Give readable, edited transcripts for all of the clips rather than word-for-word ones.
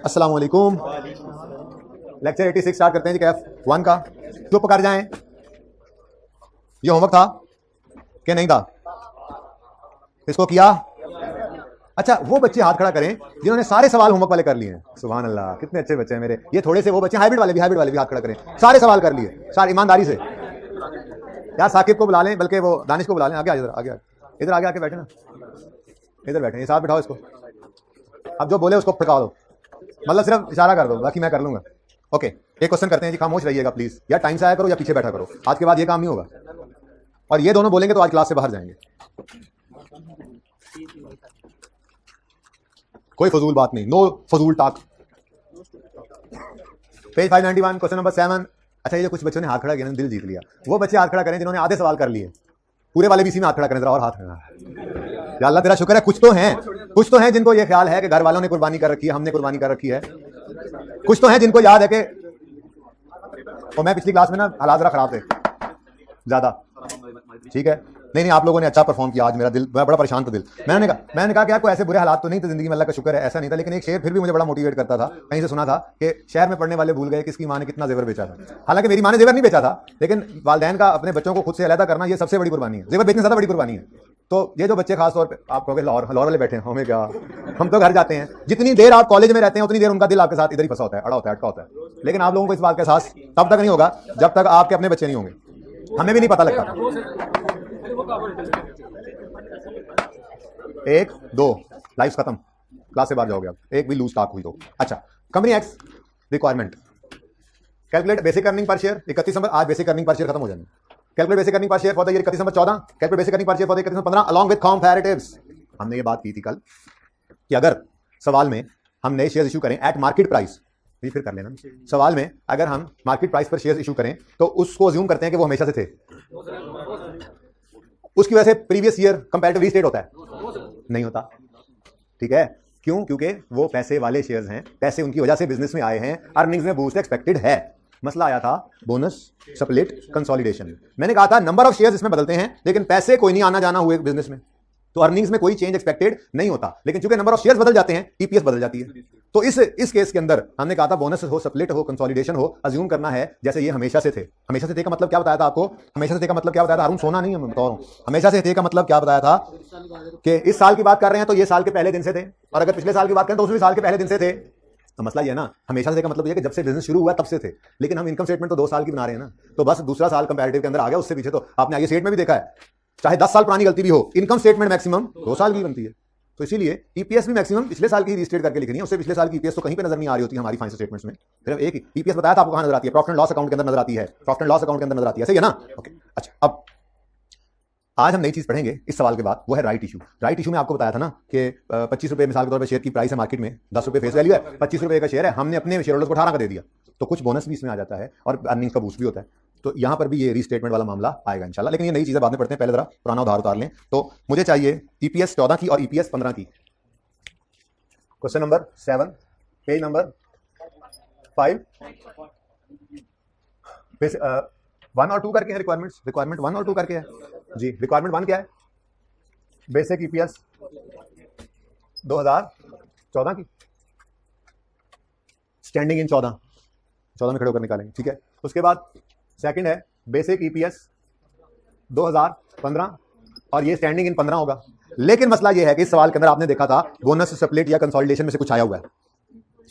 अस्सलाम वालेकुम। Lecture 86 start करते हैं जी। कैफ 1 का चुप कर जाएं। ये होमवर्क था कि नहीं था? इसको किया? अच्छा, वो बच्चे हाथ खड़ा करें जिन्होंने सारे सवाल होमवर्क वाले कर लिए हैं। सुभान अल्लाह, कितने अच्छे बच्चे हैं मेरे। ये थोड़े से वो बच्चे हाइब्रिड वाले भी हाथ खड़ा करें। सारे सवाल कर लिए, सारे ईमानदारी से। यार साकिब को बुला लें, बल्कि वो दानिश को बुला लें। आगे इधर आगे आके बैठे ना, इधर बैठे, ये साथ बिठाओ इसको। अब जो बोले उसको फटका दो, मतलब सिर्फ इशारा कर दो, बाकी मैं कर लूंगा। ओके, एक क्वेश्चन करते हैं जी। खामोश रहिएगा प्लीज। या टाइम से आया करो या पीछे बैठा करो। आज के बाद ये काम नहीं होगा, और ये दोनों बोलेंगे तो आज क्लास से बाहर जाएंगे। कोई फजूल बात नहीं, नो फजूल टाक। Page 591 question number 7। अच्छा, ये जो कुछ बच्चों ने हाथ खड़ा किया, दिल जीत लिया। वो बच्चे हाथ खड़ा करें जिन्होंने आधे सवाल कर लिए। पूरे वाले भी इसी में हाथ खड़ा करें जरा, और हाथ खड़ा। या अल्लाह तेरा शुक्र है, कुछ तो हैं जिनको ये ख्याल है कि घर वालों ने कुर्बानी कर रखी है, हमने कुर्बानी कर रखी है। कुछ तो हैं जिनको याद है कि और मैं पिछली क्लास में ना हालात जरा खराब थे ज्यादा, ठीक है। नहीं, आप लोगों ने अच्छा परफॉर्म किया। आज मेरा दिल बड़ा परेशान था। मैंने कहा कि कोई ऐसे बुरे हालात तो नहीं थे जिंदगी में, अल्लाह का शुक्र है ऐसा नहीं था। लेकिन एक शेर फिर भी मुझे बड़ा मोटिवेट करता था। कहीं से सुना था कि शहर में पढ़ने वाले भूल गए किसकी माँ ने कितना जेवर बेचा था। हालांकि मेरी माँ ने जेवर नहीं बेचा था, लेकिन वालिदैन का अपने बच्चों को खुद से अलग करना, ये सबसे बड़ी कुर्बानी है। जेवर बेचने से ज्यादा बड़ी कुर्बानी है। तो ये जो बच्चे खास तौर पे, आप कहोगे लाहौर वाले बैठे हैं, हमें क्या, हम तो घर जाते हैं। जितनी देर आप कॉलेज में रहते हैं उतनी देर उनका दिल आपके साथ इधर ही फंसा होता है, अड़ा होता है, अटका होता है। लेकिन आप लोगों को इस बात का एहसास तब तक नहीं होगा जब तक आपके अपने बच्चे नहीं होंगे। हमें भी नहीं पता लगता। 1 2 लाइफ खत्म, क्लास से बाहर जाओगे आप। एक भी लूज टाक हुई तो। अच्छा, company x requirement, calculate basic earning per share 31 number. आज बेसिक अर्निंग पर शेयर खत्म हो जाएंगे। Calculate basic earning per share for the year 31 number 14। Calculate basic earning per share for the 31 number 15 along with comparatives. हमने ये बात की थी कल कि अगर सवाल में हम नए शेयर इशू करें एट मार्केट प्राइस, ये फिर कर लेना। सवाल में अगर हम मार्केट प्राइस पर शेयर इशू करें तो उसको अज्यूम करते हैं कि वो हमेशा से थे। उसकी वजह से प्रीवियस ईयर कंपैरेटिव रीस्टेट होता है? नहीं होता, ठीक है। क्यों? क्योंकि वो पैसे वाले शेयर्स हैं, पैसे उनकी वजह से बिजनेस में आए हैं, अर्निंग्स में बूस्ट एक्सपेक्टेड है। मसला आया था बोनस स्प्लिट कंसोलिडेशन। मैंने कहा था नंबर ऑफ शेयर्स इसमें बदलते हैं लेकिन पैसे कोई नहीं आना जाना हुए बिजनेस में, तो अर्निंग्स में कोई चेंज एक्सपेक्टेड नहीं होता। लेकिन चूंकि नंबर ऑफ शेयर्स बदल जाते हैं, ईपीएस बदल जाती है। तो इस केस के अंदर हमने कहा था बोनस हो, स्प्लिट हो, कंसोलिडेशन हो, अज्यूम करना है जैसे ये हमेशा से थे। हमेशा से थे का मतलब क्या बताया था आपको? हमेशा से थे का मतलब क्या बताया था? अरुण सोना नहीं, मैं बता रहा हूं। हमेशा से थे का मतलब क्या बताया था कि इस साल की बात कर रहे हैं तो ये साल के पहले दिन से थे, और अगर पिछले साल की बात करें तो उस भी साल के पहले दिन से थे। तो मसला ये है ना, हमेशा से का मतलब ये कि जब से बिजनेस शुरू हुआ तब से थे। लेकिन हम इनकम स्टेटमेंट तो 2 साल की बना रहे हैं ना, तो बस दूसरा साल कंपैरेटिव के अंदर आ गया। उससे पीछे तो आपने आगे स्टेट में भी देखा है, चाहे 10 साल पुरानी गलती भी हो, इनकम स्टेटमेंट मैक्सिमम 2 साल की बनती है। तो इसीलिए ईपीएस भी मैक्सिमम पिछले साल की रीस्टेट करके लिखनी है। उससे पिछले साल की ईपीएस तो कहीं पे नजर नहीं आ रही होती हमारी फाइनेंशियल स्टेटमेंट्स में। सिर्फ एक ईपीएस बताया था आपको कहां नजर आती है? प्रॉफिट एंड लॉस अकाउंट के अंदर नजर आती है। प्रॉफिट एंड लॉस अकाउंट के अंदर नजर आती है, सही है ना? ओके, अच्छा, अब आज हम नई चीज पढ़ेंगे इस सवाल के बाद, वो है राइट इशू। राइट इशू में आपको बताया था ना कि 25 रुपए मिसाल के तौर पर शेयर की प्राइस है मार्केट में, 10 रुपए फेस वैल्यू है, 25 रुपए का शेयर है, हमने अपने शेयर होल्डर्स को 18 का दे दिया, तो कुछ बोनस भी इसमें आ जाता है और अर्निंग्स का बूस्ट भी होता है। तो यहां पर भी ये रीस्टेटमेंट वाला मामला आएगा इंशाल्लाह। लेकिन ये नई चीजें बाद में पढ़ते हैं, पहले जरा पुराना उधार उतार लें। तो मुझे चाहिए ईपीएस 14 की और ईपीएस 15 की। क्वेश्चन नंबर 7 पेज नंबर 5 1 और 2 करके है रिक्वायरमेंट्स। रिक्वायरमेंट 1 और 2 करके है जी। रिक्वायरमेंट 1 क्या है? बेसिक ईपीएस 2014 की, स्टैंडिंग इन 14 में खड़े होकर निकालेंगे, ठीक है। उसके बाद सेकंड है बेसिक ईपीएस 2015 और ये स्टैंडिंग इन 15 होगा। लेकिन मसला ये है कि इस सवाल के अंदर आपने देखा था बोनस स्प्लिट या कंसोलिडेशन में से कुछ आया हुआ है,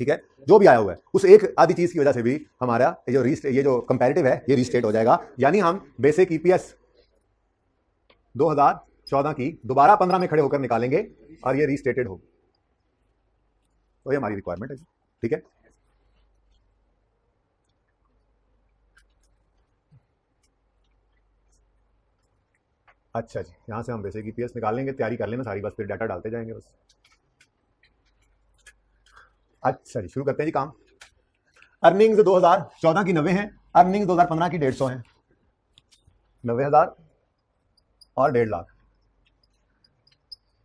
ठीक है। जो भी आया हुआ है उस एक आधी चीज की वजह से भी हमारा ये जो कंपैरेटिव है ये रीस्टेट हो जाएगा। यानी हम बेसिक ईपीएस 2014 की दोबारा 15 में खड़े होकर निकालेंगे और ये रीस्टेटेड हो। तो ये हमारी रिक्वायरमेंट है, ठीक है। अच्छा जी, यहां से हम बेसिक ईपीएस निकालेंगे, तैयारी कर लेना सारी, बस फिर डाटा डालते जाएंगे बस। अच्छा जी, शुरू करते हैं जी काम। अर्निंग्स 2014 की 90 है, अर्निंग्स 2015 की 150 है। 90,000 और 1.5 लाख।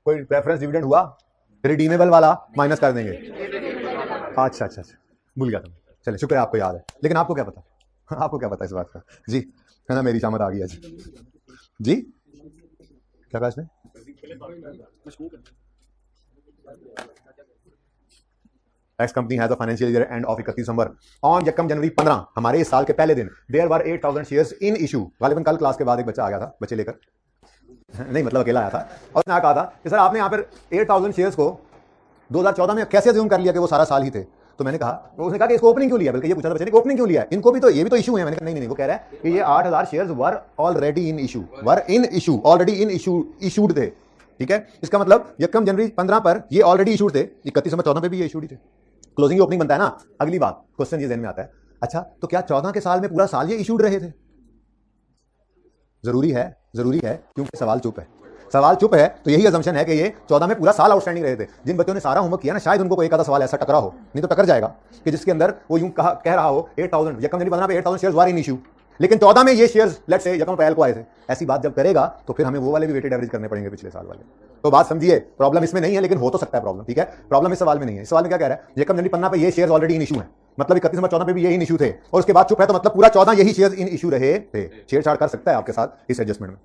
कोई प्रेफरेंस डिविडेंड हुआ? रिडीमेबल वाला माइनस कर देंगे। अच्छा, भूल गया था। चलिए, शुक्र है आपको याद है। लेकिन आपको क्या पता? आपको क्या पता इस बात का जी? है ना, मेरी शामत आ गई है जी। क्या कहा इसने? X company has a financial year end of 31 December on यकम जनवरी 15 हमारे इस साल के पहले दिन there were 8000 shares in issue. गालिबन कल क्लास के बाद एक बच्चा आ गया था बच्चे लेकर नहीं मतलब अकेला आया था और उसने कहा था कि सर आपने यहाँ पर 8000 शेयर्स को 2014 में कैसे अज्यूम कर लिया कि वो सारा साल ही थे। तो मैंने कहा तो उसने कहा कि इसको ओपनिंग क्यों लिया, बल्कि ये पूछा था बच्चे ने ओपनिंग क्यों लिया, इनको भी तो ये भी तो इशू है। मैंने कहा नहीं वो कह रहा है कि ये 8000 shares were already in issue already in issued थे। ठीक है, इसका मतलब यकम जनवरी 15 पर ये ऑलरेडी इशूड थे, 31 दिसंबर 14 पे भी ये इशूड थे। क्लोजिंग ओपनिंग बनता है ना। अगली बात क्वेश्चन ये ज़हन में आता है, अच्छा तो क्या 14 के साल में पूरा साल ये इशूड रहे थे? जरूरी है क्योंकि सवाल चुप है तो यही अजम्पशन है कि ये 14 में पूरा साल आउटस्टैंडिंग रहे थे। जिन बच्चों ने सारा होमवर्क किया ना शायद उनको कोई एक आधा सवाल ऐसा टकरा हो, नहीं तो टकर जाएगा कि जिसके अंदर वो यूं कह रहा हो 8000 यकम जनवरी 15 पे 8000 शेयर्स वर इन इशू, लेकिन 14 में ये शेयर्स लेट्स से यकम अप्रैल को आए थे। ऐसी बात जब करेगा तो फिर हमें वो वाले भी वेटेड एवरेज करने पड़ेंगे पिछले साल वाले। तो बात समझिए, प्रॉब्लम इसमें नहीं है लेकिन हो तो सकता है प्रॉब्लम। ठीक है, प्रॉब्लम इस सवाल में नहीं है। इस सवाल में क्या कह रहा है, यकम जनवरी 15 पे ये शेयर्स ऑलरेडी इन इशू है, मतलब 31 दिसंबर 14 पे भी यही इन इशू थे और उसके बाद चुप है, तो मतलब पूरा 14 यही शेयर्स इन इशू रहे थे। छेड़छाड़ कर सकता है आपके साथ इस एडजस्टमेंट में,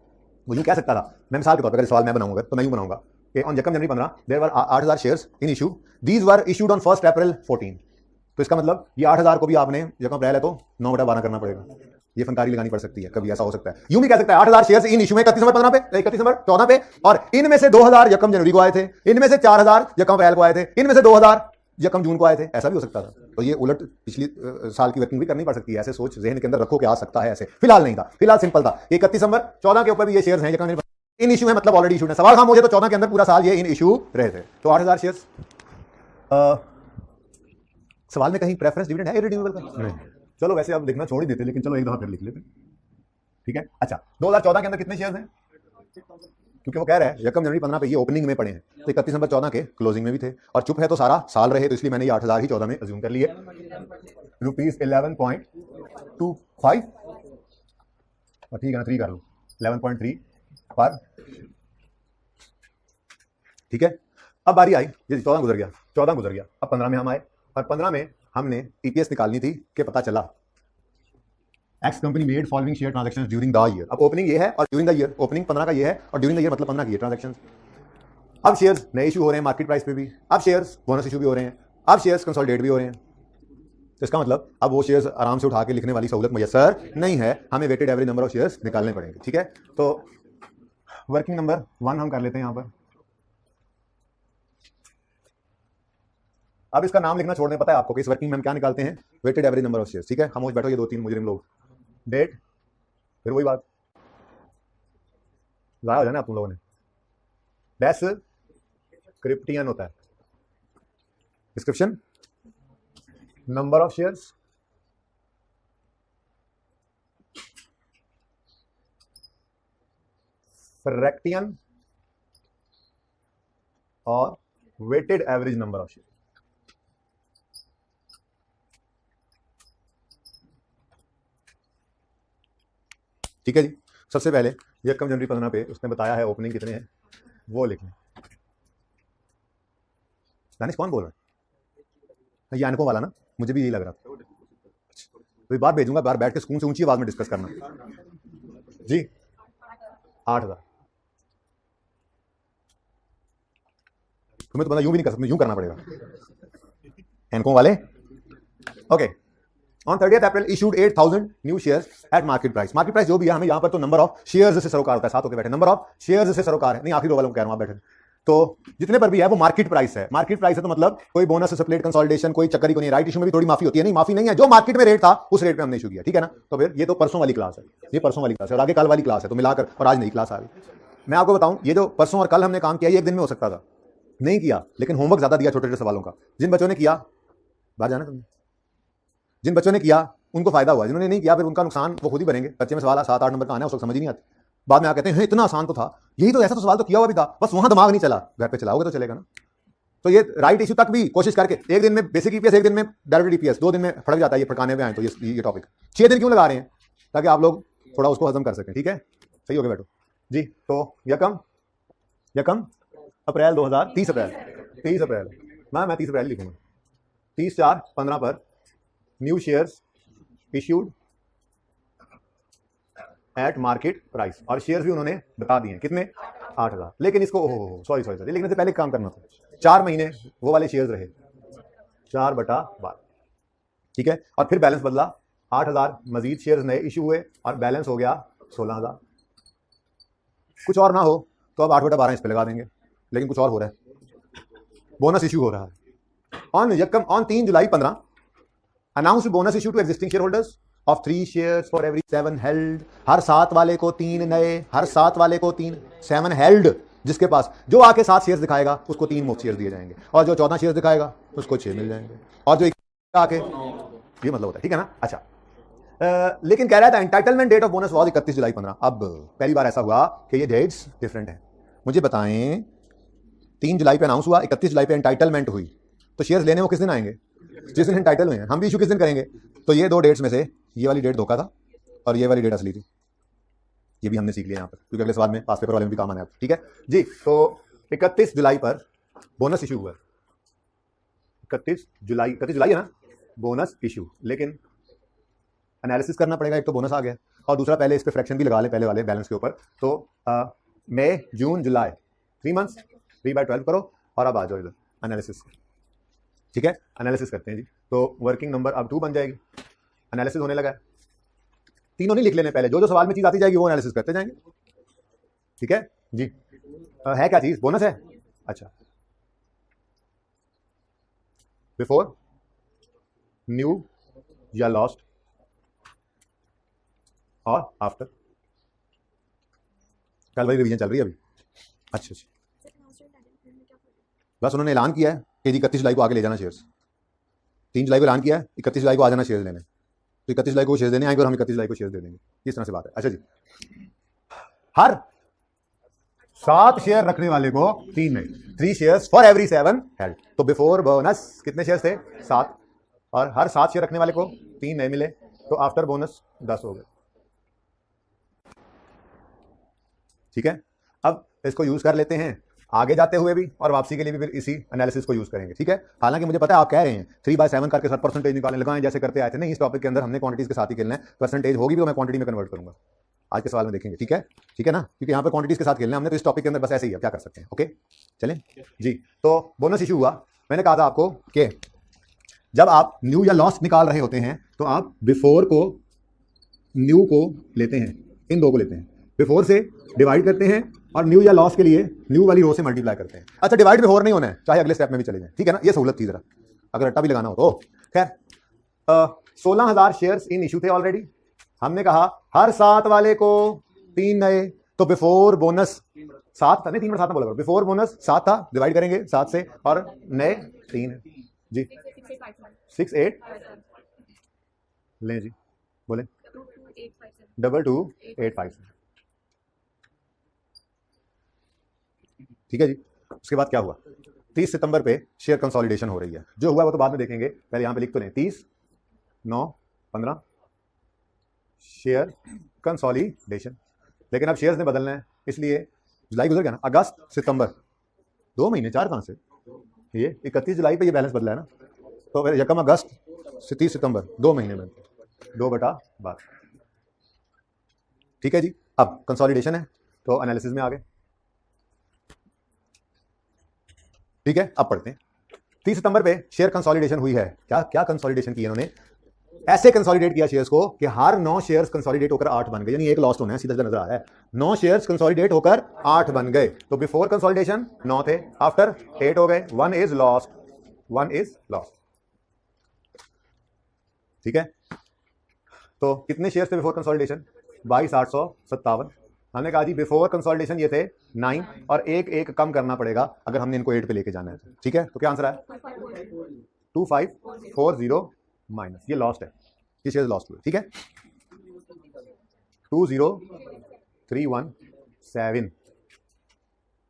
वो यूं कह सकता था। मैं मिसाल के तौर पर अगर सवाल मैं बनाऊंगा तो मैं यूं बनाऊंगा कि ऑन यकम January 15 there were 8000 shares in issue, these were issued on 1 April 14। तो इसका मतलब ये 8000 को भी आपने यकम अप्रैल है तो 9/12 करना पड़ेगा। ये फनकारी लगानी पड़ सकती है, कभी ऐसा हो सकता है। यूं भी कह सकता है 8000 शेयर्स इन इशू में 31 दिसंबर 15 पे 31 दिसंबर 14 पे, और इनमें से 2000 यकम जनवरी को आए थे, इनमें से 4000 यकम अप्रैल को आए थे, इनमें से 2000 यकम जून को आए थे। ऐसा भी हो सकता था। तो ये उलट पिछली साल की वर्किंग भी करनी पड़ सकती है। ऐसे सोच जहन के अंदर रखो कि आ सकता है, ऐसे फिलहाल नहीं था, फिलहाल सिंपल था। 31 दिसंबर 14 के ऊपर भी ये शेयर्स हैं यकम इन इशू है, मतलब ऑलरेडी इशूड है। सवाल खामोश है तो 14 के अंदर पूरा साल ये इन इशू रहे थे। तो 8000 शेयर्स। सवाल में कहीं प्रेफरेंस डिविडेंड है इररिडीमेबल का? नहीं। चलो वैसे अब लिखना छोड़ ही देते, लेकिन चलो एक दफा फिर लिख लेते। ठीक है, अच्छा 2014 के अंदर कितने शेयर्स हैं? क्योंकि वो कह रहा है यकम जनवरी 15 पे ये ओपनिंग में पड़े हैं, तो 31 दिसंबर 14 के क्लोजिंग में भी थे, और चुप है तो सारा साल रहे, तो इसलिए मैंने ये 8000 ही 14 में अज्यूम कर लिए। ₹11.25 और ठीक है ना 3 कर लो 11.3 पर। ठीक है, अब बारी आई, ये 14 गुजर गया, अब 15 में हम आए और 15 में हमने ईपीएस निकालनी थी कि पता चला x company made following share transactions during the year. अब ओपनिंग ये है और ड्यूरिंग द ईयर, ओपनिंग 15 का ये है और ड्यूरिंग द ईयर मतलब 15 की ये ट्रांजैक्शंस। अब शेयर्स नए इशू हो रहे हैं मार्केट प्राइस पे भी, अब शेयर्स बोनस इशू भी हो रहे हैं, अब शेयर्स कंसोलिडेट भी हो रहे हैं। तो इसका मतलब अब वो शेयर्स आराम से उठा के लिखने वाली सहूलत मुयस्सर नहीं है, हमें weighted average number of shares निकालने पड़ेंगे। ठीक है, तो वर्किंग नंबर 1 हम कर लेते हैं यहां पर। अब इसका नाम लिखना छोड़ दें, पता है आपको कि इस वर्किंग में हम क्या निकालते हैं? Weighted average number of shares. ठीक है, खामोश बैठो ये 2-3 मुजरिम लोग। डेट, फिर वही बात जाया हो जाना आप तुम लोगों ने। डिस्क्रिप्टियन होता है, description number of shares, fraction और weighted average number of share. ठीक है जी, सबसे पहले यकम जनवरी 15 पे उसने बताया है ओपनिंग कितने हैं वो लिख लें। दानिश कौन बोल रहा है? ये अनकों वाला ना, मुझे भी यही लग रहा था। तो बात भेजूंगा, बाहर बैठ के सुकून से ऊंची आवाज में डिस्कस करना जी। 8000 तुम्हें तो बंदा यूं भी नहीं कर सकते, यूं करना पड़ेगा एनकों वाले। Okay, on 30 April issued 8000 new shares at market price. Market price जो भी है, हमें यहां पर तो नंबर ऑफ शेयर्स से सरोकार होता है, साथ होकर बैठे, नंबर ऑफ शेयर्स से सरोकार है, नहीं आखिरी रो वालों को कह रहा हूं आप बैठे। तो जितने पर भी है वो मार्केट प्राइस है। मार्केट प्राइस है तो मतलब कोई बोनस स्प्लिट कंसोलिडेशन कोई चक्कर ही को नहीं। राइट इशू में भी थोड़ी माफी होती है, नहीं माफी नहीं है, जो मार्केट में रेट था उस रेट पे हमने इशू किया। ठीक है ना, तो फिर ये तो परसों वाली क्लास है, ये परसों वाली क्लास है और आगे कल वाली क्लास है, तो मिलाकर, और आज नई क्लास आ गई। मैं आपको बताऊं, ये जो परसों और कल हमने काम किया ये एक दिन में हो सकता था, नहीं किया, लेकिन होमवर्क ज्यादा दिया छोटे छोटे सवालों का। जिन बच्चों ने किया, बाहर जाना तुमने, जिन बच्चों ने किया उनको फायदा हुआ, जिन्होंने नहीं किया फिर उनका नुकसान वो खुद ही भरेंगे। बच्चे में सवाल 7-8 नंबर का आना है, उसको समझ ही नहीं आती, बाद में आ कहते हैं इतना आसान तो था, यही तो ऐसा तो सवाल तो किया हुआ भी था, बस वहां दिमाग नहीं चला, घर पे चलाओगे तो चलेगा ना। तो ये राइट इशू तक भी कोशिश करके एक दिन में बेसिक ईपीएस, एक दिन में डेरिवेटिव ईपीएस, 2 दिन में फड़क जाता है, ये फड़काने में आए तो ये टॉपिक 6 दिन क्यों लगा रहे हैं? ताकि आप लोग थोड़ा उसको हजम कर सकें। ठीक है, सही हो गया बैठो जी। तो यकम अप्रैल 2000, 30 अप्रैल मैं 30 अप्रैल लिखूंगा, 30/4/15 पर new shares issued at market price, और शेयर्स भी उन्होंने बता दिए कितने, 8000। लेकिन इसको सॉरी लिखने से पहले काम करना था, 4 महीने वो वाले शेयर्स रहे, 4/12, ठीक है। और फिर बैलेंस बदला, 8,000 मजीद शेयर्स नए इशू हुए और बैलेंस हो गया 16,000। कुछ और ना हो तो अब 8/12 इस पे लगा देंगे, लेकिन कुछ और हो रहा है, बोनस इशू हो रहा है। On 3 July 15 announced bonus issue to existing share holders of 3 shares for every 7 held. हर 7 वाले को 3 नए, हर 7 वाले को 3, 7 हेल्ड, जिसके पास जो आके 7 शेयर्स दिखाएगा उसको 3 मुफ्त शेयर्स दिए जाएंगे, और जो 14 शेयर्स दिखाएगा उसको 6 मिल जाएंगे, और जो आके, ये मतलब होता है, ठीक है ना। अच्छा, लेकिन कह रहा था entitlement date of bonus was 31 July 15। अब पहली बार ऐसा हुआ कि ये डेट्स डिफरेंट है। मुझे बताएं, 3 जुलाई पे अनाउंस हुआ, 31 जुलाई पे एंटाइटलमेंट हुई, तो शेयर्स लेने वो किस दिन आएंगे? जिस दिन एंटाइटल हुए हैं। हम भी इशू किस दिन करेंगे? तो ये 2 डेट्स में से ये वाली डेट धोखा था और ये वाली डेट असली थी। ये भी हमने सीख लिया यहाँ पर, क्योंकि अगले सवाल में पास पेपर वाले में भी काम आना है, ठीक है जी। तो 31 जुलाई पर बोनस इशू हुआ, 31 जुलाई है ना, बोनस इशू। लेकिन एनालिसिस करना पड़ेगा, एक तो बोनस आ गया और दूसरा पहले इस पे फ्रैक्शन भी लगा ले पहले वाले बैलेंस के ऊपर। तो मई, जून, जुलाई, 3 मंथ्स, 3/12 करो और अब आ जाओ इधर एनालिसिस, ठीक है। एनालिसिस करते हैं जी। तो वर्किंग नंबर अब 2 बन जाएगी, एनालिसिस होने लगा है। तीनों नहीं लिख लेने पहले, जो जो सवाल में चीज आती जाएगी वो एनालिसिस करते जाएंगे, ठीक है जी। है क्या चीज? बोनस है। अच्छा, बिफोर, न्यू या लॉस्ट, और आफ्टर। कल भाई रिवीजन चल रही है अभी। अच्छा, बस उन्होंने ऐलान किया है कि 31 जुलाई को आगे ले जाना शेयर्स। 3 जुलाई को ऐलान किया है, 31 जुलाई को आ जाना शेयर्स लेने। तो 31 जुलाई को शेयर्स देने आएंगे और हम 31 जुलाई को शेयर्स दे देंगे, इस तरह से बात है। अच्छा जी, हर 7 शेयर रखने वाले को 3 नए, 3 शेयर्स फॉर एवरी 7 हेल्ड। तो बिफोर बोनस कितने शेयर्स थे? 7, और हर 7 शेयर रखने वाले को 3 नए मिले, तो आफ्टर बोनस 10 हो गए, ठीक है। अब इसको यूज कर लेते हैं आगे जाते हुए भी, और वापसी के लिए भी फिर इसी एनालिसिस को यूज करेंगे, ठीक है। हालांकि मुझे पता है आप कह रहे हैं 3/7 करके सर परसेंटेज निकालने लगाएं जैसे करते आए थे। नहीं, इस टॉपिक के अंदर हमने क्वांटिटीज के साथ ही खेलना है। परसेंटेज होगी भी तो मैं क्वांटिटी में कन्वर्ट करूंगा, आज के सवाल में देखेंगे, ठीक है, ठीक है ना, क्योंकि यहाँ पर क्वांटिटीज के साथ खेलना है हमने। तो इस टॉपिक के अंदर बस ऐसे ही है, क्या कर सकते हैं। ओके, चलें जी। तो बोनस इशू हुआ, मैंने कहा था आपको कि जब आप न्यू या लॉस्ट निकाल रहे होते हैं तो आप बिफोर को, न्यू को लेते हैं, इन दो को लेते हैं, बिफोर से डिवाइड करते हैं और न्यू या लॉस के लिए न्यू वाली रो से मल्टीप्लाई करते हैं। अच्छा, डिवाइड बिफोर नहीं होना है, चाहे अगले स्टेप में भी चले जाए, ठीक है ना। ये सहूलत थी जरा, अगर रट्टा भी लगाना हो तो। खैर, 16,000 शेयर्स इन इशू थे ऑलरेडी। हमने कहा हर 7 वाले को 3 नए, तो बिफोर बोनस 7 था, नहीं 3/7 बोला, बिफोर बोनस 7 था, डिवाइड करेंगे 7 से, और नए 3 है जी। 6, 8 लें जी, बोले 22,857, ठीक है जी। उसके बाद क्या हुआ? 30 सितंबर पे शेयर कंसोलिडेशन हो रही है। जो हुआ वो तो बाद में देखेंगे, पहले यहां पे लिख तो लें 30/9/15 शेयर कंसोलिडेशन। लेकिन अब शेयर्स ने बदलना है, इसलिए जुलाई गुजर गया ना, अगस्त, सितंबर, 2 महीने, 4 कहां से? ये 31 जुलाई पे ये बैलेंस बदला है ना, तो फिर 1 अगस्त से 30 सितंबर, 2 महीने में 2/12, ठीक है जी। अब कंसोलिडेशन है तो एनालिसिस में आ गए, ठीक है। अब पढ़ते हैं 30 सितंबर पे शेयर कंसोलिडेशन हुई है। क्या क्या कंसोलिडेशन की इन्होंने? ऐसे कंसोलिडेट किया शेयर्स को कि हर 9 शेयर्स कंसोलिडेट होकर 8 बन गए, यानी एक लॉस्ट होना है, सीधा सीधा नजर आ रहा है। 9 शेयर्स कंसोलिडेट होकर 8 बन गए, तो बिफोर कंसोलिडेशन 9 थे, आफ्टर 8 हो गए, 1 इज लॉस्ट, 1 इज लॉस्ट, ठीक है। तो कितने शेयर्स थे बिफोर कंसोलिडेशन? 22,857। हमने कहा जी बिफोर कंसोलिडेशन ये थे 9, और एक एक कम करना पड़ेगा अगर हमने इनको 8 पे लेके जाना है, ठीक है। तो क्या आंसर है? 2540 माइनस, ये लॉस्ट है, ये शेयर लॉस्ट हुए, ठीक है। 20317,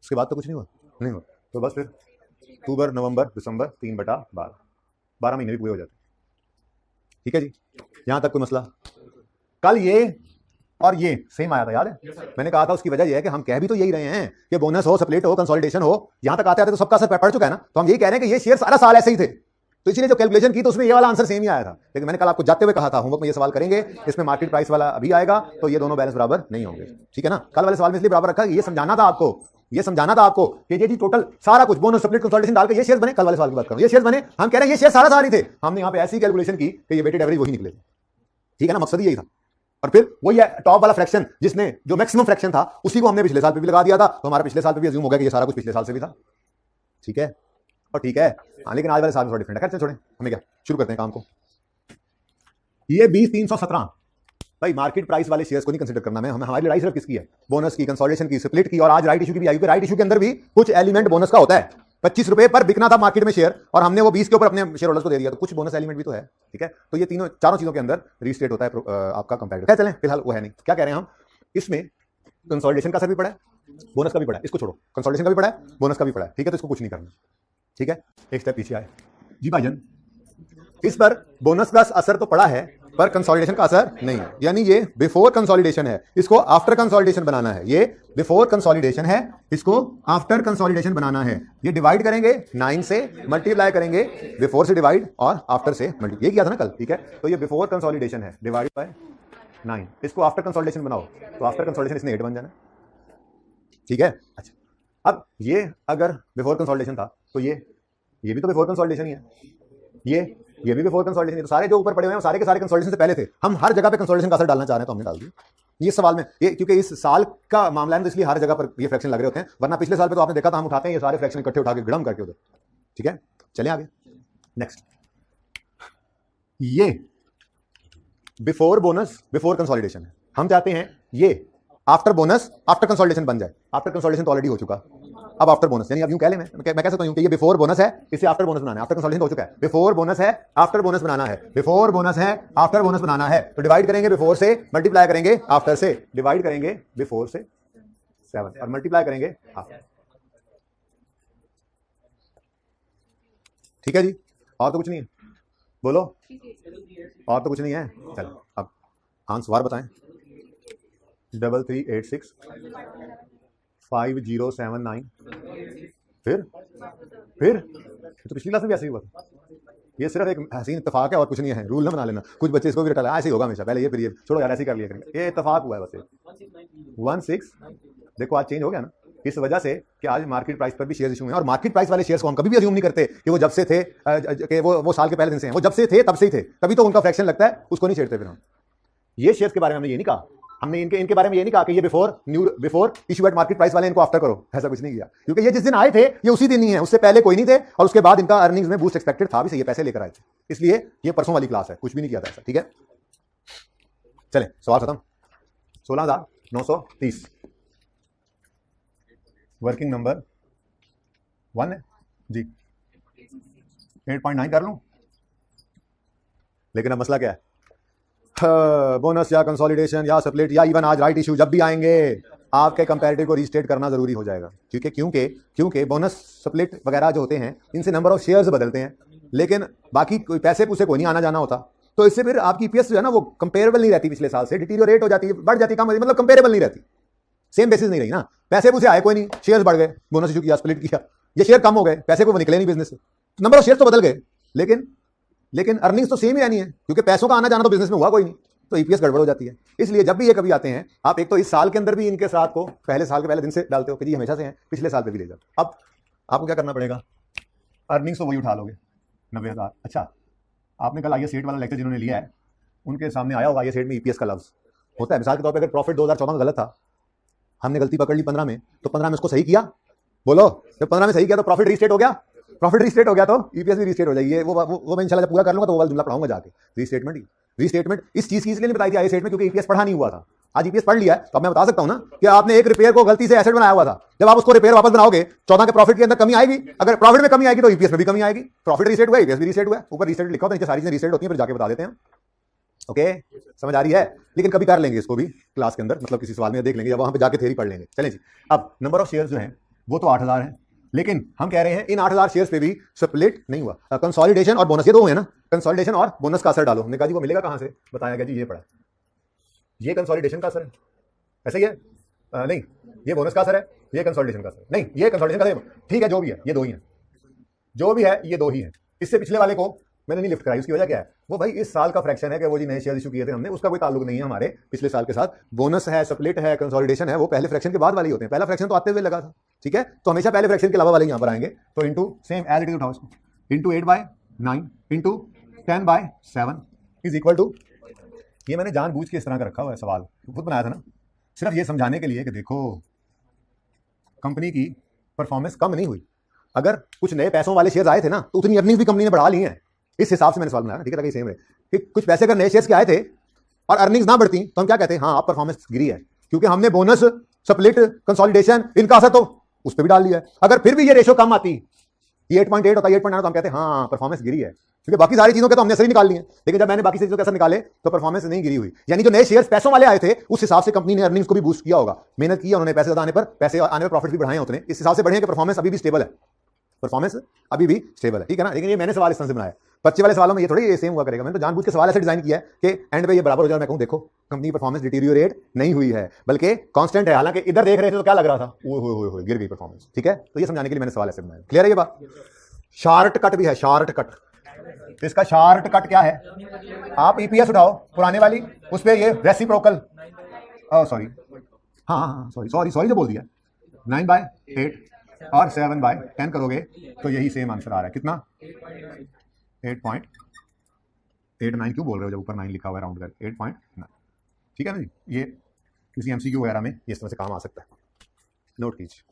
उसके बाद तो कुछ नहीं हुआ, नहीं हुआ, तो बस फिर अक्टूबर, नवंबर, दिसंबर, 3/12, 12 महीने भी पूरे हो जाते, ठीक है जी। यहां तक कोई मसला? कल ये और ये सेम आया था, याद है? मैंने कहा था उसकी वजह यह है कि हम कह भी तो यही रहे हैं कि बोनस हो, स्प्लिट हो, कंसोलिडेशन हो, यहां तक आते आते तो सबका असर पड़ चुका है ना। तो हम यही कह रहे हैं कि ये शेयर सारा साल ऐसे ही थे, तो इसलिए जो कैलकुलेशन की तो उसमें ये वाला आंसर सेम ही आया था। लेकिन मैंने कल आपको जाते हुए कहा था होमवर्क में ये सवाल करेंगे, इसमें मार्केट प्राइस वाला अभी आएगा, तो ये दोनों बैलेंस बराबर नहीं होंगे, ठीक है ना। कल वाले सवाल में इसलिए बराबर रखा, ये समझाना था आपको ये समझाना था आपको कि ये जी टोटल सारा कुछ बोनस स्प्लिट कंसोलिडेशन डाल के ये शेयर्स बने। कल वाले सवाल की बात करूं, ये शेयर्स बने, हम कह रहे हैं ये शेयर सारा सारी थे, हमने यहां पे ऐसी कैलकुलेशन की कि ये वेटेड एवरेज वही निकले। ठीक है ना, मकसद ही यही था। और फिर वही है टॉप वाला फ्रैक्शन, जिसने जो मैक्सिमम फ्रैक्शन था उसी को हमने पिछले साल पे भी लगा दिया था, तो हमारा पिछले साल पे भी अज्यूम हो गया कि ये सारा कुछ पिछले साल से भी था। ठीक है, और ठीक है हाँ, लेकिन आज वाले साल में थोड़ा डिफरेंट है। खैर छोड़ें, हमें क्या, शुरू करते हैं काम को। ये 20,317 भाई मार्केट प्राइस वाले शेयर्स को नहीं कंसीडर करना। मैं हमारी लड़ाई सिर्फ किसकी है, बोनस की, कंसोलिडेशन की, स्प्लिट की, और आज राइट इशू की भी आई। राइट इशू के अंदर भी कुछ एलिमेंट बोनस का होता है। 25 रुपए पर बिकना था मार्केट में शेयर, और हमने वो 20 के ऊपर अपने शेयर होल्डर्स को दे दिया, तो कुछ बोनस एलिमेंट भी तो है। ठीक है, तो ये तीनों चारों चीजों के अंदर रीस्टेट होता है आपका कंपैरेटिव। क्या चलें, फिलहाल वो है नहीं। क्या कह रहे हैं हम, इसमें कंसोलिडेशन का असर भी पड़ा है, बोनस का भी पड़ा है। इसको छोड़ो, कंसोलिडेशन का भी पड़ा है, बोनस का भी पड़ा है। ठीक है, तो इसको कुछ नहीं करना। ठीक है, एक स्टेप पीछे आए जी भाईजान। इस पर बोनस का असर तो पड़ा है, पर कंसोलिडेशन का असर नहीं है। यानी ये बिफोर कंसोलिडेशन है, इसको आफ्टर कंसोलिडेशन बनाना है। ये बिफोर कंसोलिडेशन है, इसको आफ्टर कंसोलिडेशन बनाना है। ये डिवाइड करेंगे 9 से, मल्टीप्लाई करेंगे बिफोर से डिवाइड और आफ्टर से मल्टीप्लाई, ये किया था ना कल। ठीक है, तो ये बिफोर कंसोलिडेशन है, डिवाइड बाय 9। इसको आफ्टर कंसोलिडेशन बनाओ, तो आफ्टर कंसोलिडेशन इसने 8 बन जाना। ठीक है, अच्छा अब ये अगर बिफोर कंसोलिडेशन था तो ये भी तो बिफोर कंसोलिडेशन ही है, ये भी बिफोर कंसोलिडेशन है। तो सारे जो ऊपर पड़े हुए हैं सारे के सारे कंसोलिडेशन से पहले थे। हम हर जगह पे कंसोलिडेशन का असर डालना चाह रहे हैं, तो हमने डाल दिया ये सवाल में। ये क्योंकि इस साल का मामला है, तो इसलिए हर जगह पर ये फ्रैक्शन लग रहे होते हैं, वरना पिछले साल पे तो आपने देखा था हम उठाते हैं ये सारे फ्रैक्शन इकट्ठे उठा के गड़म करके उधर। ठीक है, चलें आगे नेक्स्ट। ये बिफोर बोनस बिफोर कंसोलिडेशन है, हम चाहते हैं ये आफ्टर बोनस आफ्टर कंसोलिडेशन बन जाए। आफ्टर कंसोलिडेशन तो ऑलरेडी हो चुका, अब आफ्टर बोनस, यानी अब यूं कह ले, मैं कह सकता हूं कि ये बिफोर बोनस है, इसे आफ्टर बोनस बनाना है। आफ्टर कंसोलिडेशन हो चुका है, बिफोर बोनस है, आफ्टर बोनस बनाना है, बिफोर बोनस है, आफ्टर बोनस बनाना है। तो डिवाइड करेंगे बिफोर से, मल्टीप्लाई करेंगे आफ्टर से, डिवाइड करेंगे बिफोर से 7 और मल्टीप्लाई करेंगे आफ्टर। ठीक है जी, और तो कुछ नहीं है, बोलो और तो कुछ नहीं है। चलो अब आंसर बताएं। 3386 5079, फिर तो पिछली क्लास में भी ऐसे ही हुआ था। ये सिर्फ एक हसीन इत्तेफाक है और कुछ नहीं है, रूल ना बना लेना। कुछ बच्चे इसको भी रटा ऐसे ही होगा हमेशा, पहले ये फिर ये, छोड़ो यार ऐसे ही कर लिया करेंगे। ये इत्तेफाक हुआ है बस। 16 देखो आज चेंज हो गया ना, इस वजह से कि आज मार्केट प्राइस पर भी शेयर इशू हैं, और मार्केट प्राइस वाले शेयर्स को हम कभी भी अज्यूम नहीं करते कि वो जब से थे कि वो साल के पहले दिन से हैं। वो जब से थे तब से ही थे, तभी तो उनका फ्रैक्शन लगता है, उसको नहीं छेड़ते। फिर हम ये शेयर्स के बारे में हमने ये नहीं कहा, हमने इनके बारे में ये नहीं कहा कि ये before issue at market price वाले इनको आफ्टर करो, ऐसा कुछ नहीं किया। क्योंकि ये जिस दिन आए थे ये उसी दिन ही है, उससे पहले कोई नहीं थे, और उसके बाद इनका अर्निंग्स में बूस्ट एक्सपेक्टेड था भी सही, ये पैसे लेकर आए थे, इसलिए ये परसों वाली क्लास है, कुछ भी नहीं किया था ऐसा। ठीक है, चले सवाल खत्म। 16,930 वर्किंग नंबर 1 है जी, 8.9 कर लूं। लेकिन अब मसला क्या है, बोनस या कंसोलिडेशन या स्प्लिट या इवन आज राइट इशू जब भी आएंगे आपके कंपैरेटिव को रीस्टेट करना जरूरी हो जाएगा। क्योंकि बोनस स्प्लिट वगैरह जो होते हैं इनसे नंबर ऑफ शेयर्स बदलते हैं, लेकिन बाकी कोई पैसे पूसे कोई नहीं आना जाना होता, तो इससे फिर आपकी ईपीएस जो है ना वो कंपेरेबल नहीं रहती, पिछले साल से डिटीरियोरेट हो जाती है, बढ़ जाती है, कम, मतलब कंपेरेबल नहीं रहती, सेम बेसिस नहीं रही ना। पैसे पूसे आए कोई नहीं, शेयर्स बढ़ गए, बोनस इशू किया, स्प्लिट किया, ये शेयर कम हो गए, पैसे को निकले नहीं बिजनेस से, नंबर ऑफ शेयर तो बदल गए, लेकिन अर्निंग्स तो सेम ही रहनी है, क्योंकि पैसों का आना जाना तो बिजनेस में हुआ कोई नहीं, तो ईपीएस गड़बड़ हो जाती है। इसलिए जब भी ये कभी आते हैं आप एक तो इस साल के अंदर भी इनके साथ को पहले साल के पहले दिन से डालते हो कि जी हमेशा से हैं, पिछले साल पे भी ले जाओ। अब आपको क्या करना पड़ेगा, अर्निंग्स तो वही उठा लोगे 90,000। अच्छा, आपने कल आइए सेट वाला लेक्चर जिन्होंने लिया है उनके सामने आया होगा ये सेट में ईपीएस का लफ्ज होता है। मिसाल के तौर पर अगर प्रॉफिट 2014 में गलत था, हमने गलती पकड़ ली 15 में, तो 15 में उसको सही किया, बोलो जब 15 में सही किया तो प्रॉफिट रीस्टेट हो गया, प्रॉफिट रीस्टेट हो गया तो ईपीएस भी रीस्टेट हो जाएगी। वो मैं इंशाल्लाह जब पूरा कर लूंगा तो वो वाला जुमला पढ़ाऊंगा जाके। रीस्टेटमेंट इस चीज की इसलिए नहीं बताई थी आई सेट में, क्योंकि ईपीएस पढ़ा नहीं हुआ था। आज ईपीएस पढ़ लिया है तो अब मैं बता सकता हूं ना कि आपने एक रिपेयर को गलती से एसेट बनाया हुआ था, जब आप उसको रिपेयर वापस बनाओगे 14 के प्रॉफिट के अंदर कमी आएगी, अगर प्रॉफिट में कमी आएगी तो ईपीएस में भी कमी आएगी। प्रॉफिट रीसेट हुआ, ईपीएस भी रीसेट हुआ, ऊपर रीसेट लिखा होता है, नीचे सारी चीजें रीसेट होती हैं, फिर जाके बता देते हैं। ओके, समझ आ रही है? लेकिन कभी कर लेंगे इसको भी क्लास के अंदर, मतलब किसी सवाल में देख लेंगे, जब वहां पे जाके थ्योरी पढ़ लेंगे। चलें जी, अब नंबर ऑफ शेयर्स जो है वो तो 8,000 है, लेकिन हम कह रहे हैं इन 8,000 शेयर्स पे भी स्प्लिट नहीं हुआ, कंसोलिडेशन और बोनस, ये दो है ना, कंसोलिडेशन और बोनस का असर डालो। हमने कहा जी वो मिलेगा कहां से, बताया गया जी ये पड़ा, ये कंसोलिडेशन का असर है, ऐसे ही है, नहीं ये बोनस का असर है, ये कंसोलिडेशन का असर नहीं, ये कंसोलिडेशन का असर, ठीक है जो भी है ये दो ही है, जो भी है ये दो ही है। इससे पिछले वाले को मैंने नहीं लिफ्ट कराई, उसकी वजह क्या है? वो भाई इस साल का फ्रैक्शन है कि वो जी नए शेयर इशू किए थे हमने, उसका कोई ताल्लुक नहीं है हमारे पिछले साल के साथ। बोनस है, स्प्लिट है, कंसोलिडेशन है, वो पहले फ्रैक्शन के बाद वाले ही होते हैं। पहला फ्रैक्शन तो आते हुए लगा था, ठीक है, तो हमेशा पहले फ्रैक्शन के अलावा वाले यहाँ पर आएंगे। तो into same as it is उठाओ इसको, into 8/9 into 10/7 is equal to, ये मैंने जानबूझ के इस तरह का रखा हुआ है सवाल, खुद बनाया था ना, सिर्फ ये समझाने के लिए कि देखो कंपनी की परफॉर्मेंस कम नहीं हुई। अगर कुछ नए पैसों वाले शेयर्स आए थे ना, तो उतनी अर्निंग्स भी कंपनी ने बढ़ा ली हैं। इस हिसाब से मैंने सवाल बनाया, ठीक है, सेम है कि कुछ पैसे अगर नए शेयर्स के आए थे और अर्निंग्स ना बढ़ती तो हम क्या कहते हैं, हाँ आप परफॉर्मेंस गिरी है, क्योंकि हमने बोनस, स्प्लिट, कंसोलिडेशन, इनका असर तो उस पर भी डाल दिया है। अगर फिर भी ये रेशो कम आती, ये 8.8 होता, 8.9, तो हम कहते हैं हाँ परफॉर्मेंस गिरी है, क्योंकि बाकी सारी चीजों के तो हमने असर ही निकाल लिए। लेकिन जब मैंने बाकी चीजों के असर निकाले तो परफॉर्मेंस नहीं गिरी हुई। यानी जो नए शेयर्स पैसों वाले आए थे उस हिसाब से कंपनी ने अर्निंग्स को भी बूस्ट किया होगा, मेहनत की, उन्होंने पैसे ज्यादा आने पर, पैसे आने पर प्रॉफिट भी बढ़ाए उतने, इस हिसाब से बढ़े कि परफॉर्मेंस अभी भी स्टेबल है, परफॉर्मेंस अभी भी स्टेबल है, ठीक है ना। लेकिन ये मैंने सवाल इस तरह से बनाया, बच्चे वाले सवालों में ये थोड़ी ये सेम हुआ करेगा। मैंने तो जानबूझ के सवाल ऐसे डिजाइन किया है कि एंड पे ये बराबर हो जाए, मैं कहूं देखो कंपनी परफॉर्मेंस डिटीरियोरेट नहीं हुई है बल्कि कांस्टेंट है। हालांकि इधर देख रहे थे तो क्या लग रहा था, ओए गिर गई परफॉर्मेंस, ठीक है। तो ये समझाने के लिए मैंने सवाल ऐसे बनाया। क्लियर है ये बात? शार्ट कट भी है, शार्ट कट। तो इसका शार्ट कट क्या है, आप ईपीएस उठाओ पुराने वाली, उस पर ये रेसिप्रोकल, सॉरी हाँ सॉरी जो बोल दिया, 9/8 और 7/10 करोगे तो यही सेम आंसर आ रहा है। कितना? 8.89 क्यों बोल रहे हो जब ऊपर 9 लिखा हुआ है राउंड करके, 8.9, ठीक है ना जी। ये किसी एमसीक्यू वगैरह में इस तरह से काम आ सकता है, नोट कीजिए।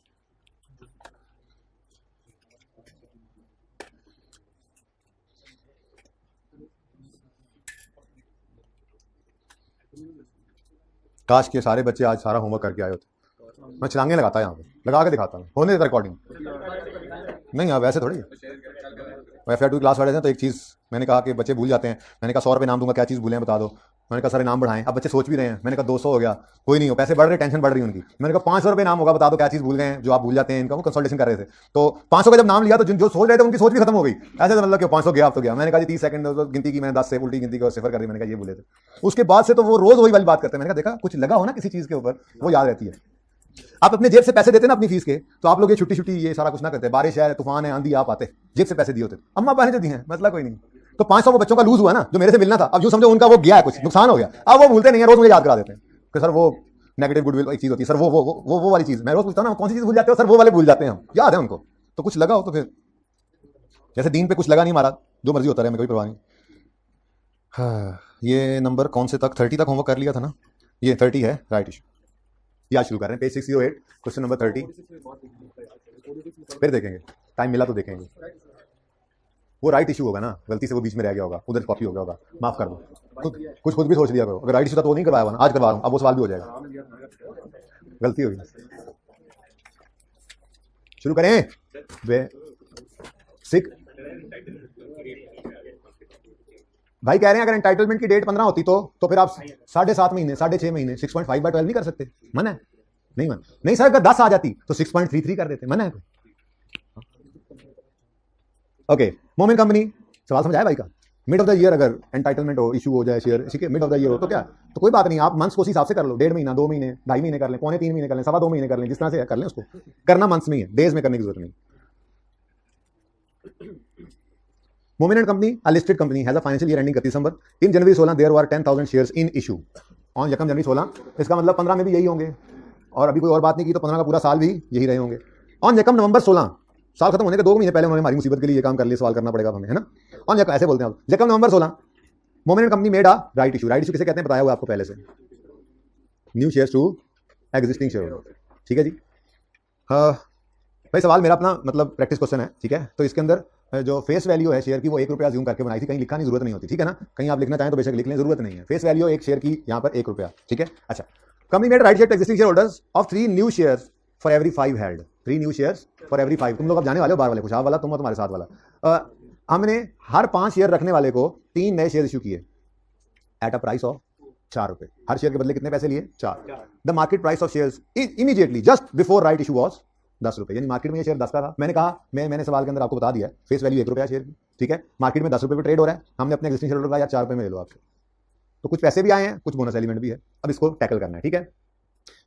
काश के सारे बच्चे आज सारा होमवर्क करके आए होते। मैं छलांगे लगाता यहाँ पे, लगा के दिखाता हूँ, होने देता रिकॉर्डिंग नहीं। हाँ वैसे थोड़ी FR2 क्लास वाले थे तो एक चीज़ मैंने कहा कि बच्चे भूल जाते हैं, मैंने कहा 100 रुपये नाम दूंगा, क्या चीज़ भूलें बता दो। मैंने कहा सारे नाम बढ़ाएं, अब बच्चे सोच भी रहे हैं, मैंने कहा 200 हो गया, कोई नहीं हो, पैसे बढ़ रहे, टेंशन बढ़ रही है उनकी। मैंने कहा 500 रुपये नाम होगा, बता दो क्या चीज़ भूल गए हैं जो आप भूल जाते हैं। इनका वो कंसल्टेशन कर रहे थे, तो 500 का जब नाम लिया तो जो सोच रहे थे उनकी सोच भी खत्म हो गई। ऐसे तो मतलब कि 500 गया, अब तो गया। मैंने कहा जी 30 सेकंड गिनती की, मैंने 10 से उल्टी गिनती को सिफर कर दी, मैंने कहा ये भूले थे। उसके बाद से तो वो रोज वही वाली बात करते हैं। मैंने कहा देखा कुछ लगा हो ना किसी चीज़ के ऊपर, वो याद रहती है। आप अपने जेब से पैसे देते ना अपनी फीस के, तो आप लोग ये छुट्टी ये सारा कुछ ना करते। बारिश है, तूफान है, आंधी, आप आते जेब से पैसे दिए होते, अम्मा पापा ने जो दिए हैं, मतलब कोई नहीं। तो 500 वो बच्चों का लूज हुआ ना, जो मेरे से मिलना था, अब जो समझो उनका वो गया है, कुछ नुकसान हो गया। अब वो भूलते नहीं है, रोज मुझे याद करा देते हैं कि सर वो नेगेटिव गुडविल एक चीज होती है सर, वो वाली चीज। मैं रोज पूछता हूँ ना कौन सी चीज भूल जाते हो सर, वो वाले भूल जाते हैं हम, याद है उनको। तो कुछ लगा हो तो फिर, जैसे दीन पे कुछ लगा नहीं हमारा, जो मर्जी होता रहे, हमें कोई परवाह नहीं। हाँ, ये नंबर कौन से तक, 30 तक होमवर्क कर लिया था ना, ये 30 है राइट इशू। ये आज शुरू कर रहे हैं, पेज 608 क्वेश्चन नंबर 30, फिर देखेंगे, टाइम मिला तो देखेंगे। वो राइट इशू होगा ना, गलती से वो बीच में रह गया होगा, उधर कॉपी हो गया होगा, माफ कर दो। खुद भी सोच लिया करो, अगर राइट इशू था तो वो नहीं करवाया हुआ ना, आज करवा रहा हूँ, अब वो सवाल भी हो जाएगा, गलती होगी। शुरू करें बेसिक। भाई कह रहे हैं अगर एंटाइटलमेंट की डेट 15 होती तो फिर आप 7.5 महीने, 6.5 महीने 6.5/12 नहीं कर सकते, मन है? नहीं मन, नहीं सर अगर 10 आ जाती तो 6.33 कर देते, मन है? ओके, मोमेंट कंपनी, सवाल समझ आया भाई का? मिड ऑफ द ईयर अगर एंटाइटलमेंट हो, इशू हो जाए शेयर, इसी के मिड ऑफ द ईयर हो तो क्या, तो कोई बात नहीं, आप मंथ्स को उस हिसाब से कर लो, 1.5 महीना, 2 महीने, 2.5 महीने कर लें, 3 महीने कर लें, 2.25 महीने कर लें, जिस तरह से कर लें उसको, करना मंथ्स में ही है, डेज में करने की जरूरत नहीं। Moment and Company, a listed company, has a financial year ending 31 December. In January 16, there were 10,000 shares in issue. On यकम जनवरी 16, इसका मतलब 15 में भी यही होंगे, और अभी कोई और बात नहीं की तो 15 का पूरा साल भी यही रहे होंगे। ऑन यकम नवंबर 16, साल खत्म होने के 2 महीने पहले उन्होंने हमारी मुसीबत के लिए ये काम कर लिया, सवाल करना पड़ेगा हमें, है ना। ऑन यकम ऐसे बोलते हैं आप, यकम November 16, moment and company made a right issue. Right issue किसे कहते हैं बताया हुआ आपको पहले से, new shares to existing share, ठीक है जी। भाई सवाल मेरा अपना मतलब प्रैक्टिस क्वेश्चन है, ठीक है। तो इसके अंदर जो फेस वैल्यू है शेयर की वो 1 रुपया अज्यूम करके बनाई थी, कहीं लिखा नहीं, जरूरत नहीं होती, ठीक है ना। कहीं आप लिखना चाहें तो बेशक लिख लें, जरूरत नहीं है। फेस वैल्यू एक शेयर की यहाँ पर 1 रुपया, ठीक है। अच्छा, company made right share to existing share holders of 3 new shares for every 5 held. 3 new shares for every 5, तुम लोग अब जाने वाले हो बाहर वाले, खुशाब वाला तुम और तुम्हारे साथ वाला। हमने हर 5 शेयर रखने वाले को 3 नए शेयर इशू किए एट अ प्राइस ऑफ 4 रुपए। हर शेयर के बदले कितने पैसे लिए? 4। The market price of shares immediately just before right issue was 10 रुपए, यानी मार्केट में ये शेयर 10 का था। मैंने कहा मैंने सवाल के अंदर आपको बता दिया, फेस वैल्यू 1 रुपया शेयर की, ठीक है। मार्केट में 10 रुपए पे ट्रेड हो रहा है, हमने अपने एक्जिस्टिंग शेयर होल्डर का यार 4 रुपए में ले लो आपसे, तो कुछ पैसे भी आए हैं, कुछ बोनस एलिमेंट भी है। अब इसको टैकल करना है, ठीक है।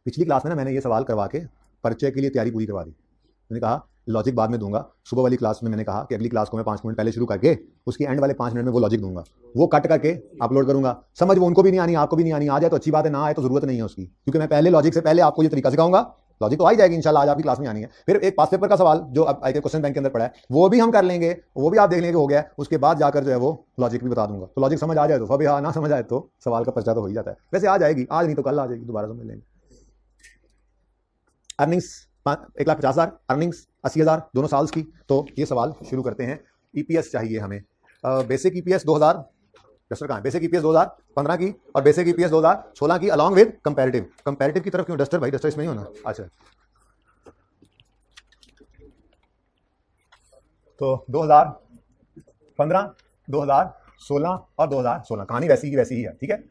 पिछली क्लास में ना मैंने ये सवाल करवा के परिचय के लिए तैयारी पूरी करवा दी, मैंने कहा लॉजिक बाद में दूंगा, सुबह वाली क्लास में मैंने कहा कि अगली क्लास को मैं 5 मिनट पहले शुरू करके उसकी एंड वाले 5 मिनट में वो लॉजिक दूंगा, वो कट करके अपलोड करूंगा। समझ वो उनको भी नहीं आनी, आपको भी नहीं आनी, आ जाए तो अच्छी बात है, ना आए तो जरूरत नहीं है उसकी, क्योंकि मैं पहले लॉजिक से पहले आपको ये तरीका सिखाऊंगा। लॉजिक तो आ ही जाएगी इंशाल्लाह, आज आपकी क्लास में आनी है। फिर एक पास पेपर का सवाल जो अब आई क्वेश्चन बैंक के अंदर पड़ा है वो भी हम कर लेंगे, वो भी आप देख लेंगे हो गया, उसके बाद जाकर जो है वो लॉजिक भी बता दूंगा। तो लॉजिक समझ आ जाए तो अभी, हाँ ना समझ आए तो सवाल का पर्चा तो हो ही जाता है। वैसे आ जाएगी, आज नहीं तो कल आ जाएगी, दोबारा समझ लेंगे। अर्निंग्स 1,50,000, अर्निंग्स 80,000 दोनों साल की। तो ये सवाल शुरू करते हैं। ईपीएस चाहिए हमें, बेसिक ईपीएस 2000, डस्टर कहाँ है, बेसिक ईपीएस 2015 की और बेसिक ईपीएस 2016 की अलॉन्ग विद कंपैरेटिव। कंपैरेटिव की तरफ क्यों डस्टर भाई, डस्टर इसमें नहीं होना। अच्छा तो 2015, 2016 और 2016 कहानी वैसी की वैसी ही है, ठीक है।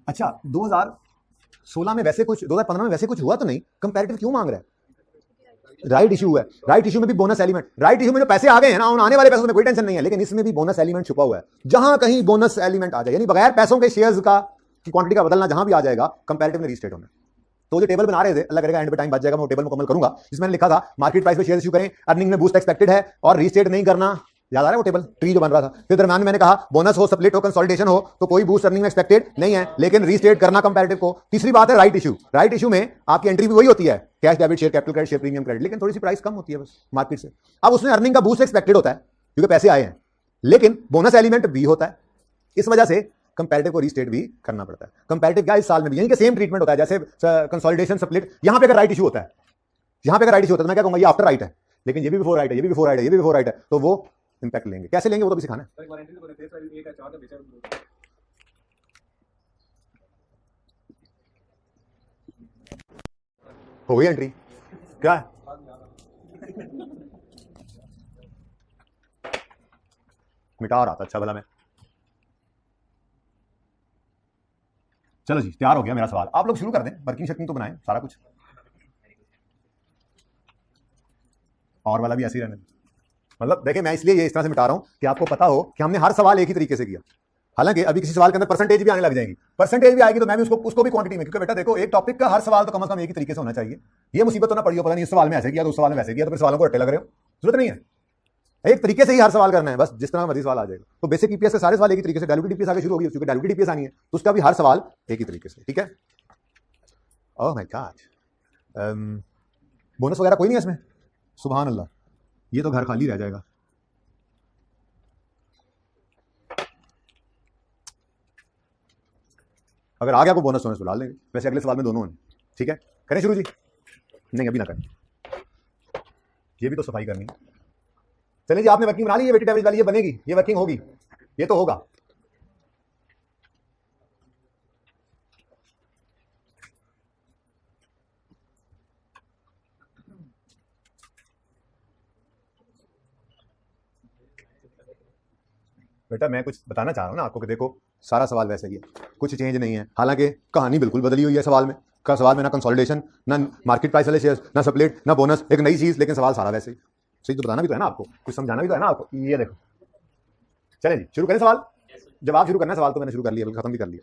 अच्छा 2016 में वैसे कुछ, 2015 में वैसे कुछ हुआ तो नहीं, कंपैरेटिव क्यों मांग रहा है? राइट इशू है, राइट इशू में भी बोनस एलिमेंट, राइट इशू में जो पैसे आ गए हैं ना, उन आने वाले पैसों में कोई टेंशन नहीं है, लेकिन इसमें भी बोनस एलिमेंट छुपा हुआ है। जहां कहीं बोनस एलिमेंट आ जाए, यानी बगैर पैसों के शेयर्स का की क्वांटिटी का बदलना जहां भी आ जाएगा, कंपैरेटिव में रीस्टेट होना। तो जो टेबल बना रहे थे, अल्लाह करेगा एंड पे टाइम बच जाएगा, मैं वो टेबल मुकम्मल करूंगा, जिसमें मैंने लिखा था मार्केट प्राइस पे शेयर इशू करें, अर्निंग में बूस्ट एक्सपेक्टेड है और रीस्टेट नहीं करना। याद आ रहा है वो टेबल ट्री जो बन रहा था। फिर दरम्यान में मैंने कहा बोनस हो, स्प्लिट हो, कंसोलिडेशन हो तो कोई बूस्ट अर्निंग में एक्सपेक्टेड नहीं है, लेकिन रीस्टेट करना कंपैरेटिव को। तीसरी बात है राइट इशू। राइट इशू में आपकी एंट्री भी वही होती है, cash debit share, capital credit share, premium credit, लेकिन थोड़ी सी प्राइस कम होती है बस मार्केट से। अब उसमें अर्निंग का बूस्ट एक्सपेक्टेड होता है क्योंकि पैसे आए हैं, लेकिन बोनस एलिमेंट भी होता है। इस वजह से कंपैरेटिव को रीस्टेट भी करना पड़ता है। कंपैरेटिव क्या इस साल में भी यानी कि सेम ट्रीटमेंट होता है जैसे कंसोलिडेशन, स्प्लिट। यहां पे अगर राइट इशू होता है, यहां पे अगर राइट इशू होता है तो मैं क्या कहूंगा, ये आफ्टर राइट है, लेकिन ये भी बिफोर राइट है, ये भी बिफोर राइट है, ये भी बिफोर राइट है, तो वो इंपैक्ट लेंगे। कैसे लेंगे वो तो भी सिखाना है। हो गई एंट्री, क्या है मिटा रहा था, अच्छा भला मैं। चलो जी तैयार हो गया मेरा सवाल, आप लोग शुरू कर दें, वर्किंग शक्ति तो बनाएं सारा कुछ, और वाला भी ऐसे ही रहने। मतलब देखिए मैं इसलिए ये इस तरह से मिटा रहा हूं कि आपको पता हो कि हमने हर सवाल एक ही तरीके से किया। हालांकि अभी किसी सवाल के अंदर परसेंटेज भी आने लग जाएंगी, परसेंटेज भी आएगी तो मैं भी उसको भी क्वांटिटी में, क्योंकि बेटा देखो एक टॉपिक का हर सवाल तो कम से कम एक ही तरीके से होना चाहिए। ये मुसीबत तो ना पड़ी हो पता नहीं इस सवाल में ऐसे किया तो उस सवाल में वैसे किया, तो फिर सवालों को रट्टे लग रहे हो, जरूरत नहीं है। एक तरीके से ही हर सवाल करना है, बस जिस तरह मर्जी सवाल आ जाएगा। तो बेसिक ईपीएस के सारे सवाल एक ही तरीके से, डायल्यूटेड ईपीएस आगे शुरू होगी क्योंकि डायल्यूटेड ईपीएस आनी है, तो उसका भी हर सवाल एक ही तरीके से, ठीक है। ओह माय गॉड, बोनस वगैरह कोई नहीं है इसमें, सुभान अल्लाह, ये तो घर खाली रह जाएगा। अगर आ गया को बोनस बुला लेंगे, वैसे अगले सवाल में दोनों हैं, ठीक है। करें शुरू जी? नहीं अभी ना करें, ये भी तो सफाई करनी है। चलिए जी आपने वर्किंग बना ली, ये वेटेड एवरेज वाली ये बनेगी, ये वर्किंग होगी, ये तो होगा। बेटा मैं कुछ बताना चाह रहा हूँ ना आपको कि देखो सारा सवाल वैसे ही है, कुछ चेंज नहीं है। हालांकि कहानी बिल्कुल बदली हुई है सवाल में, का सवाल में ना कंसोलिडेशन, ना मार्केट प्राइस वाले शेयर्स, ना स्प्लिट, ना बोनस, एक नई चीज, लेकिन सवाल सारा वैसे ही। सही तो बताना भी तो है ना आपको, कुछ समझाना भी तो है ना आपको। ये देखो चले जी शुरू करें सवाल, जवाब शुरू करना है। सवाल तो मैंने शुरू कर लिया, खत्म भी कर लिया।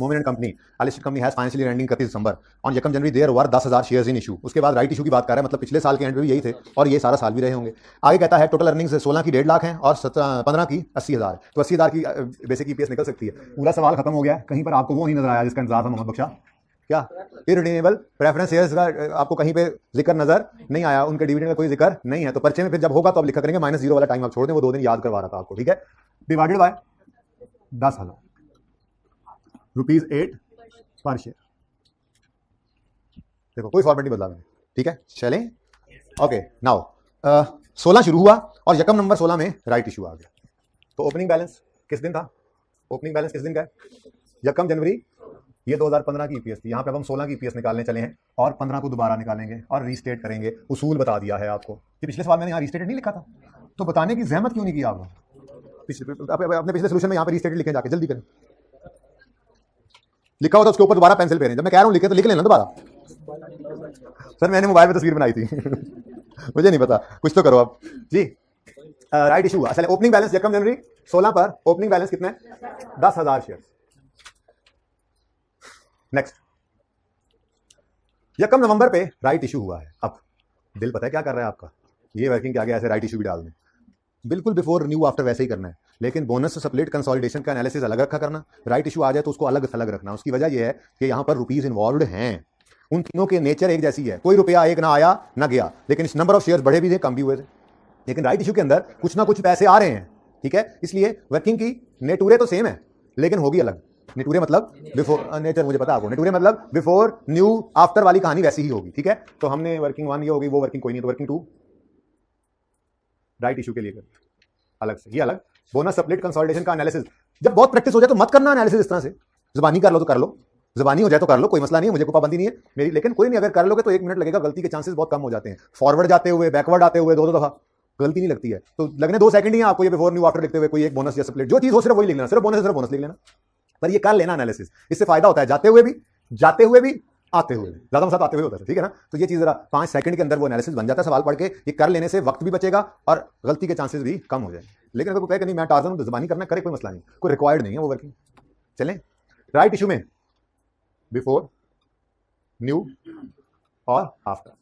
Moment and company, listed company has financially ending 31 December, on 1 January there were 10,000 shares in issue. उसके बाद राइट इशू की बात कर रहा है, मतलब पिछले साल के एंड में भी यही थे और ये सारा साल भी रहे होंगे। आगे कहता है टोटल अर्निंग्स 16 की 1.5 लाख है और 15 की 80,000, तो 80,000 की बेसिक ईपीएस निकल सकती है। पूरा सवाल खत्म हो गया, कहीं पर आपको वो नहीं नजर आया जिसका इंतजार था मोहम्मद बख्शा, क्या इररिडीमेबल प्रेफरेंस शेयर्स का आपको कहीं पे जिक्र नजर नहीं आया, उनके डिविडेंड का कोई जिक्र नहीं है। तो पर्चे में फिर जब होगा तो आप लिखा करेंगे -0 वाला टाइम आप छोड़ दें, वो 2 दिन याद करवा रहा था आपको, ठीक है। डिवाइडेड बाय 10,000 ₹8 पर शेयर। देखो कोई फॉर्मेट नहीं बदला मैंने, ठीक है। चलें ओके नाउ 16 शुरू हुआ और यकम नंबर 16 में राइट इशू आ गया। तो ओपनिंग बैलेंस किस दिन था? ओपनिंग बैलेंस किस दिन का है? 1 जनवरी। ये 2015 की ईपीएस थी, यहाँ पे अब हम 16 की ईपीएस निकालने चले हैं और 15 को दोबारा निकालेंगे और रीस्टेट करेंगे। उसूल बता दिया है आपको कि पिछले सवाल मैंने यहाँ रीस्टेटेड नहीं लिखा था, तो बताने की जहमत क्यों नहीं की आपने? अपने पिछले सोल्यूशन में यहाँ पे रीस्टेटेड लिखें, जाके जल्दी करें। लिखा हो तो उसके ऊपर दोबारा पेंसिल फेरें, जब मैं कह रहा हूँ लिखे तो लिख लेना दोबारा। सर मैंने मोबाइल में तस्वीर बनाई थी मुझे नहीं पता, कुछ तो करो अब जी। राइट इशू असल ओपनिंग बैलेंस 1 जनवरी 16 पर ओपनिंग बैलेंस कितना है? 10,000 शेयर। नेक्स्ट यकम नवंबर पे राइट इशू हुआ है। अब बिल पता है क्या कर रहा है आपका, ये वर्किंग के आगे ऐसे राइट इशू भी डाल दें, बिल्कुल बिफोर न्यू आफ्टर वैसे ही करना है, लेकिन बोनस स्प्लिट कंसोलिडेशन का एनालिसिस अलग रखा करना, राइट इशू आ जाए तो उसको अलग अलग रखना। उसकी वजह यह है कि यहाँ पर रुपीज इन्वॉल्व हैं, उन तीनों के नेचर एक जैसी है, कोई रुपया एक ना आया ना गया, लेकिन इस नंबर ऑफ शेयर्स बढ़े भी थे कम भी हुए थे, लेकिन राइट इशू के अंदर कुछ ना कुछ पैसे आ रहे हैं, ठीक है। इसलिए वर्किंग की नेटूरे तो सेम है लेकिन होगी अलग। नेटूरे मतलब बिफोर, नेचर मुझे पता आपको, नेटूरे मतलब बिफोर न्यू आफ्टर वाली कहानी वैसी ही होगी, ठीक है। तो हमने वर्किंग 1 ये होगी, वो वर्किंग कोई नहीं, तो वर्किंग 2 राइट इशू के लिए अलग से, ये अलग। बोनस स्प्लिट कंसोलिडेशन का एनालिसिस जब बहुत प्रैक्टिस हो जाए तो मत करना एनालिसिस इस तरह से, जुबानी कर लो तो कर लो, जुबानी हो जाए तो कर लो, कोई मसला नहीं है, मुझे कोई पाबंदी नहीं है मेरी, लेकिन कोई नहीं, अगर कर लोगे तो 1 मिनट लगेगा, गलती के चांसेस बहुत कम हो जाते हैं। फॉरवर्ड जाते हुए बैकवर्ड आते हुए दो दफा गलती नहीं लगती है, तो लगने 2 सेकंड ही है आपको ये बिफोर न्यू आफ्टर लिखते हुए, कोई एक बोनस या स्प्लिट जो चीज हो सिर्फ वही लिख लेना, सिर्फ बोनस लिख लेना, पर ये कर लेना एनालिसिस, इससे फायदा होता है जाते हुए भी आते हुए, ज्यादा मसला आते हुए होता है, ठीक है ना। तो ये चीज जरा 5 सेकंड के अंदर वो एनालिसिस बन जाता है, सवाल पढ़ के ये कर लेने से वक्त भी बचेगा और गलती के चांसेस भी कम हो जाएंगे। लेकिन अगर कोई कहे कि नहीं मैं टार्जन हूं तो जुबानी करना, करे, कोई मसला नहीं, कोई रिक्वायर्ड नहीं है वो वर्किंग। चलें, राइट इशू में बिफोर न्यू और आफ्टर,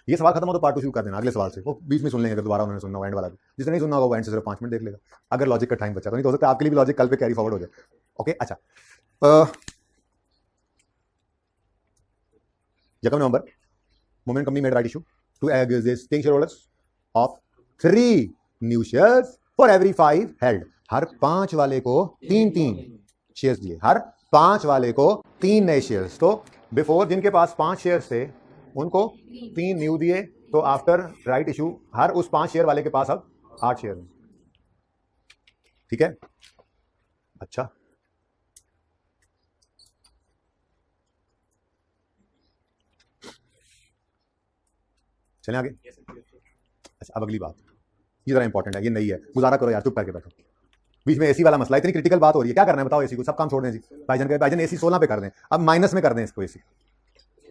ये सवाल खत्म हो तो पार्ट 2 शुरू कर देना अगले सवाल से, वो बीच में सुन लेंगे अगर दोबारा उन्होंने सुनना हो, एंड वाला भी, जिसने नहीं सुनना होगा वो एंड से सिर्फ 5 मिनट देख लेगा, अगर लॉजिक का टाइम बचा तो, नहीं तो हो सकता है आपके लिए भी लॉजिक कल पे कैरी फॉरवर्ड हो जाए। ओके, अच्छा, यकम November moment company made right issue to existing share holders of 3 new shares for every 5 held, हर 5 वाले को 3 शेयर्स दिए, हर 5 वाले को 3 नए शेयर्स। तो बिफोर जिनके पास 5 शेयर्स थे उनको 3 न्यू दिए, तो आफ्टर राइट इशू हर उस 5 शेयर वाले के पास अब 8 शेयर हैं, ठीक है। अच्छा, चलें आगे। अच्छा, अब अगली बात, ये जरा इंपॉर्टेंट है, ये नहीं है, गुजारा करो यार, चुप करके बैठो, बीच में एसी वाला मसला, इतनी क्रिटिकल बात हो रही है, क्या करना है बताओ, एसी को सब काम छोड़ दें जी, भाईजान एसी 16 पे कर दें, अब माइनस में कर दें इसको एसी।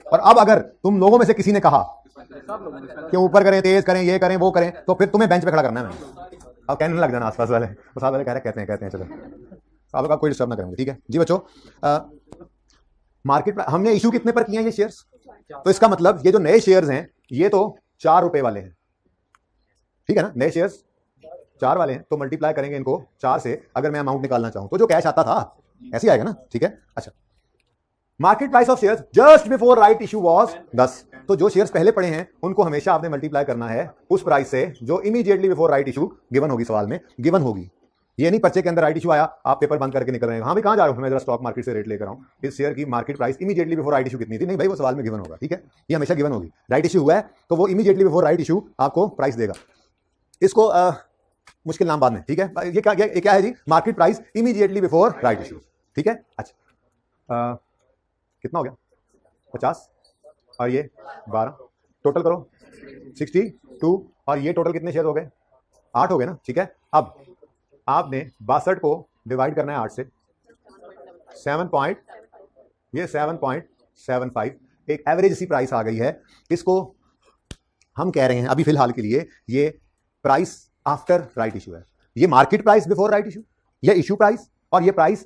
और अब अगर तुम लोगों में से किसी ने कहा कि ऊपर करें, तेज करें, ये करें, वो करें, तो फिर तुम्हें बेंच पे खड़ा करना है। अब कहने लग जाना आसपास वाले, साथ वाले कह रहे कहते हैं चलो, अब कोई डिस्टर्ब ना करेंगे, ठीक है जी बच्चों। मार्केट हमने इशू कितने पर किए हैं ये शेयर्स, तो इसका मतलब ये जो नए शेयर्स हैं ये तो 4 रुपए वाले हैं, ठीक है ना, नए शेयर्स 4 वाले हैं, तो मल्टीप्लाई करेंगे इनको 4 से, अगर मैं अमाउंट निकालना चाहूं तो जो कैश आता था ऐसे आएगा ना, ठीक है। अच्छा, market price of shares just before right issue was 10, तो जो शेयर्स पहले पड़े हैं उनको हमेशा आपने मल्टीप्लाई करना है उस प्राइस से जो immediately before right issue given होगी, सवाल में गिवन होगी, ये नहीं पर्चे के अंदर राइट इशू आया आप पेपर बंद करके निकल रहे हैं, हाँ भी कहां जा रहा हूं मैं, जरा स्टॉक मार्केट से रेट लेकर आऊं, इस शेयर की market price immediately before right issue कितनी थी, नहीं भाई वो सवाल में गिवन होगा, ठीक है, ये हमेशा गिवन होगी, राइट इशू हुआ है तो वो इमीडिएटली बिफोर राइट इशू आपको प्राइस देगा। इसको मुश्किल नाम बाद में, ठीक है, ये क्या है जी, market price immediately before right issue, ठीक है। अच्छा, कितना हो गया, 50 और ये 12, टोटल करो 62, और ये टोटल कितने शेयर हो गए, 8 हो गए ना, ठीक है। अब आपने 62 को डिवाइड करना है 8 से, 7.75, एक एवरेज सी प्राइस आ गई है, इसको हम कह रहे हैं अभी फिलहाल के लिए ये प्राइस आफ्टर राइट इशू है, ये market price before right issue, ये इशू प्राइस, और ये प्राइस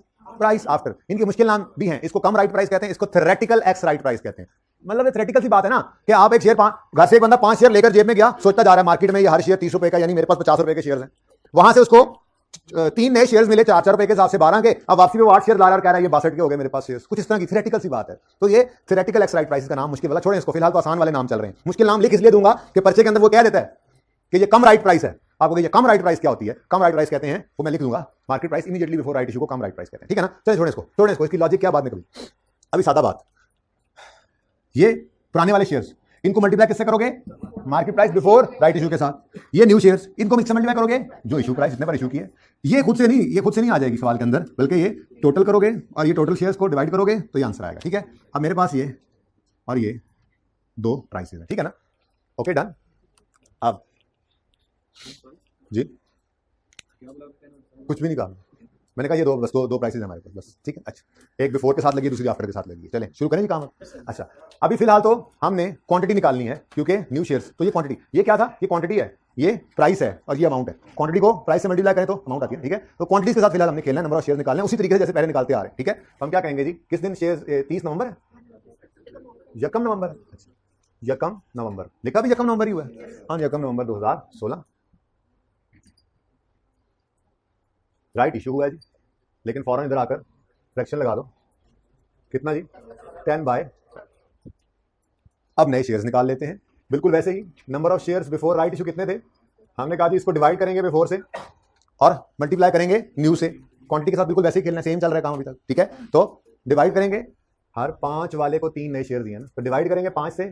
आफ्टर, इनके मुश्किल नाम भी हैं, इसको कम राइट प्राइस कहते हैं, इसको थ्योरेटिकल एक्स राइट प्राइस कहते हैं। मतलब थ्योरेटिकल सी बात है ना कि आप एक शेयर, घर से एक बंदा 5 शेयर लेकर जेब में गया, सोचता जा रहा है मार्केट में ये हर शेयर 30 रुपए का, यानी मेरे पास 50 रुपए के शेयर हैं, वहां से उसको 3 नए शेयर्स मिले 4 रुपए के हिसाब से 12 के, अब वापसी में 8 शेयर ला रहा है, कह रहा है ये 62 के हो गए मेरे पास शेयर्स, कुछ इस तरह की थ्योरेटिकल सी बात है। तो ये थ्योरेटिकल एक्स राइट प्राइस का नाम मुश्किल वाला छोड़ें, इसको फिलहाल तो आसान वाले नाम चल रहे हैं, मुश्किल नाम लिख इसलिए दूंगा कि पर्चे के अंदर वो कह देता है कि ये कम राइट प्राइस है, आपको ये कम राइट प्राइस क्या होती है, कम राइट प्राइस कहते हैं, वो मैं लिख दूंगा, market price immediately before right issue को कम राइट प्राइस कहते हैं, ठीक है ना। चलिए छोड़ें इसको, इसकी लॉजिक क्या बाद में कभी, अभी सादा बात, ये पुराने वाले शेयर्स इनको मल्टीप्लाई किससे करोगे, market price before right issue के साथ, ये न्यू शेयर्स इनको किससे मल्टीप्लाई करोगे, जो इशू प्राइस इतने पर इशू की है, ये खुद से नहीं आ जाएगी सवाल के अंदर, बल्कि ये टोटल करोगे और ये टोटल शेयर्स को डिवाइड करोगे तो ये आंसर आएगा, ठीक है। अब मेरे पास ये और ये 2 प्राइसेस है, ठीक है ना, ओके डन। अब जी कुछ भी नहीं कहा, मैंने कहा ये दो बस दो प्राइसेस हमारे पास बस, ठीक है। अच्छा, एक बिफोर के साथ लगी, दूसरी आफ्टर के साथ लगी। चलें शुरू करें जी काम। अच्छा, अभी फिलहाल तो हमने क्वांटिटी निकालनी है क्योंकि न्यू शेयर्स। तो ये क्वांटिटी, ये क्या था, ये क्वांटिटी है, ये प्राइस है और ये अमाउंट है। क्वांटिटी को प्राइस से मल्टीप्लाई करें तो अमाउंट आती है, ठीक है। तो क्वांटिटी के साथ फिलहाल हमने खेलना है, नंबर ऑफ शेयर निकालना है उसी तरीके से जैसे पहले निकालते आ रहे हैं, ठीक है। तो हम क्या कहेंगे जी, किस दिन शेयर, 30 नवंबर है, यकम नवंबर, यकम नवंबर लिखा भी यकम नवंबर ही हुआ है। हाँ, यकम नवंबर 2016 राइट इशू हुआ है जी। लेकिन फौरन इधर आकर फ्रैक्शन लगा दो, कितना जी, 10/। अब नए शेयर्स निकाल लेते हैं बिल्कुल वैसे ही। Number of shares before right issue कितने थे, हमने कहा जी इसको डिवाइड करेंगे बिफोर से और मल्टीप्लाई करेंगे न्यू से। क्वांटिटी के साथ बिल्कुल वैसे ही खेलना, सेम चल रहा है काम अभी तक, ठीक है। तो डिवाइड करेंगे, हर 5 वाले को 3 नए शेयर दिए ना, तो डिवाइड करेंगे 5 से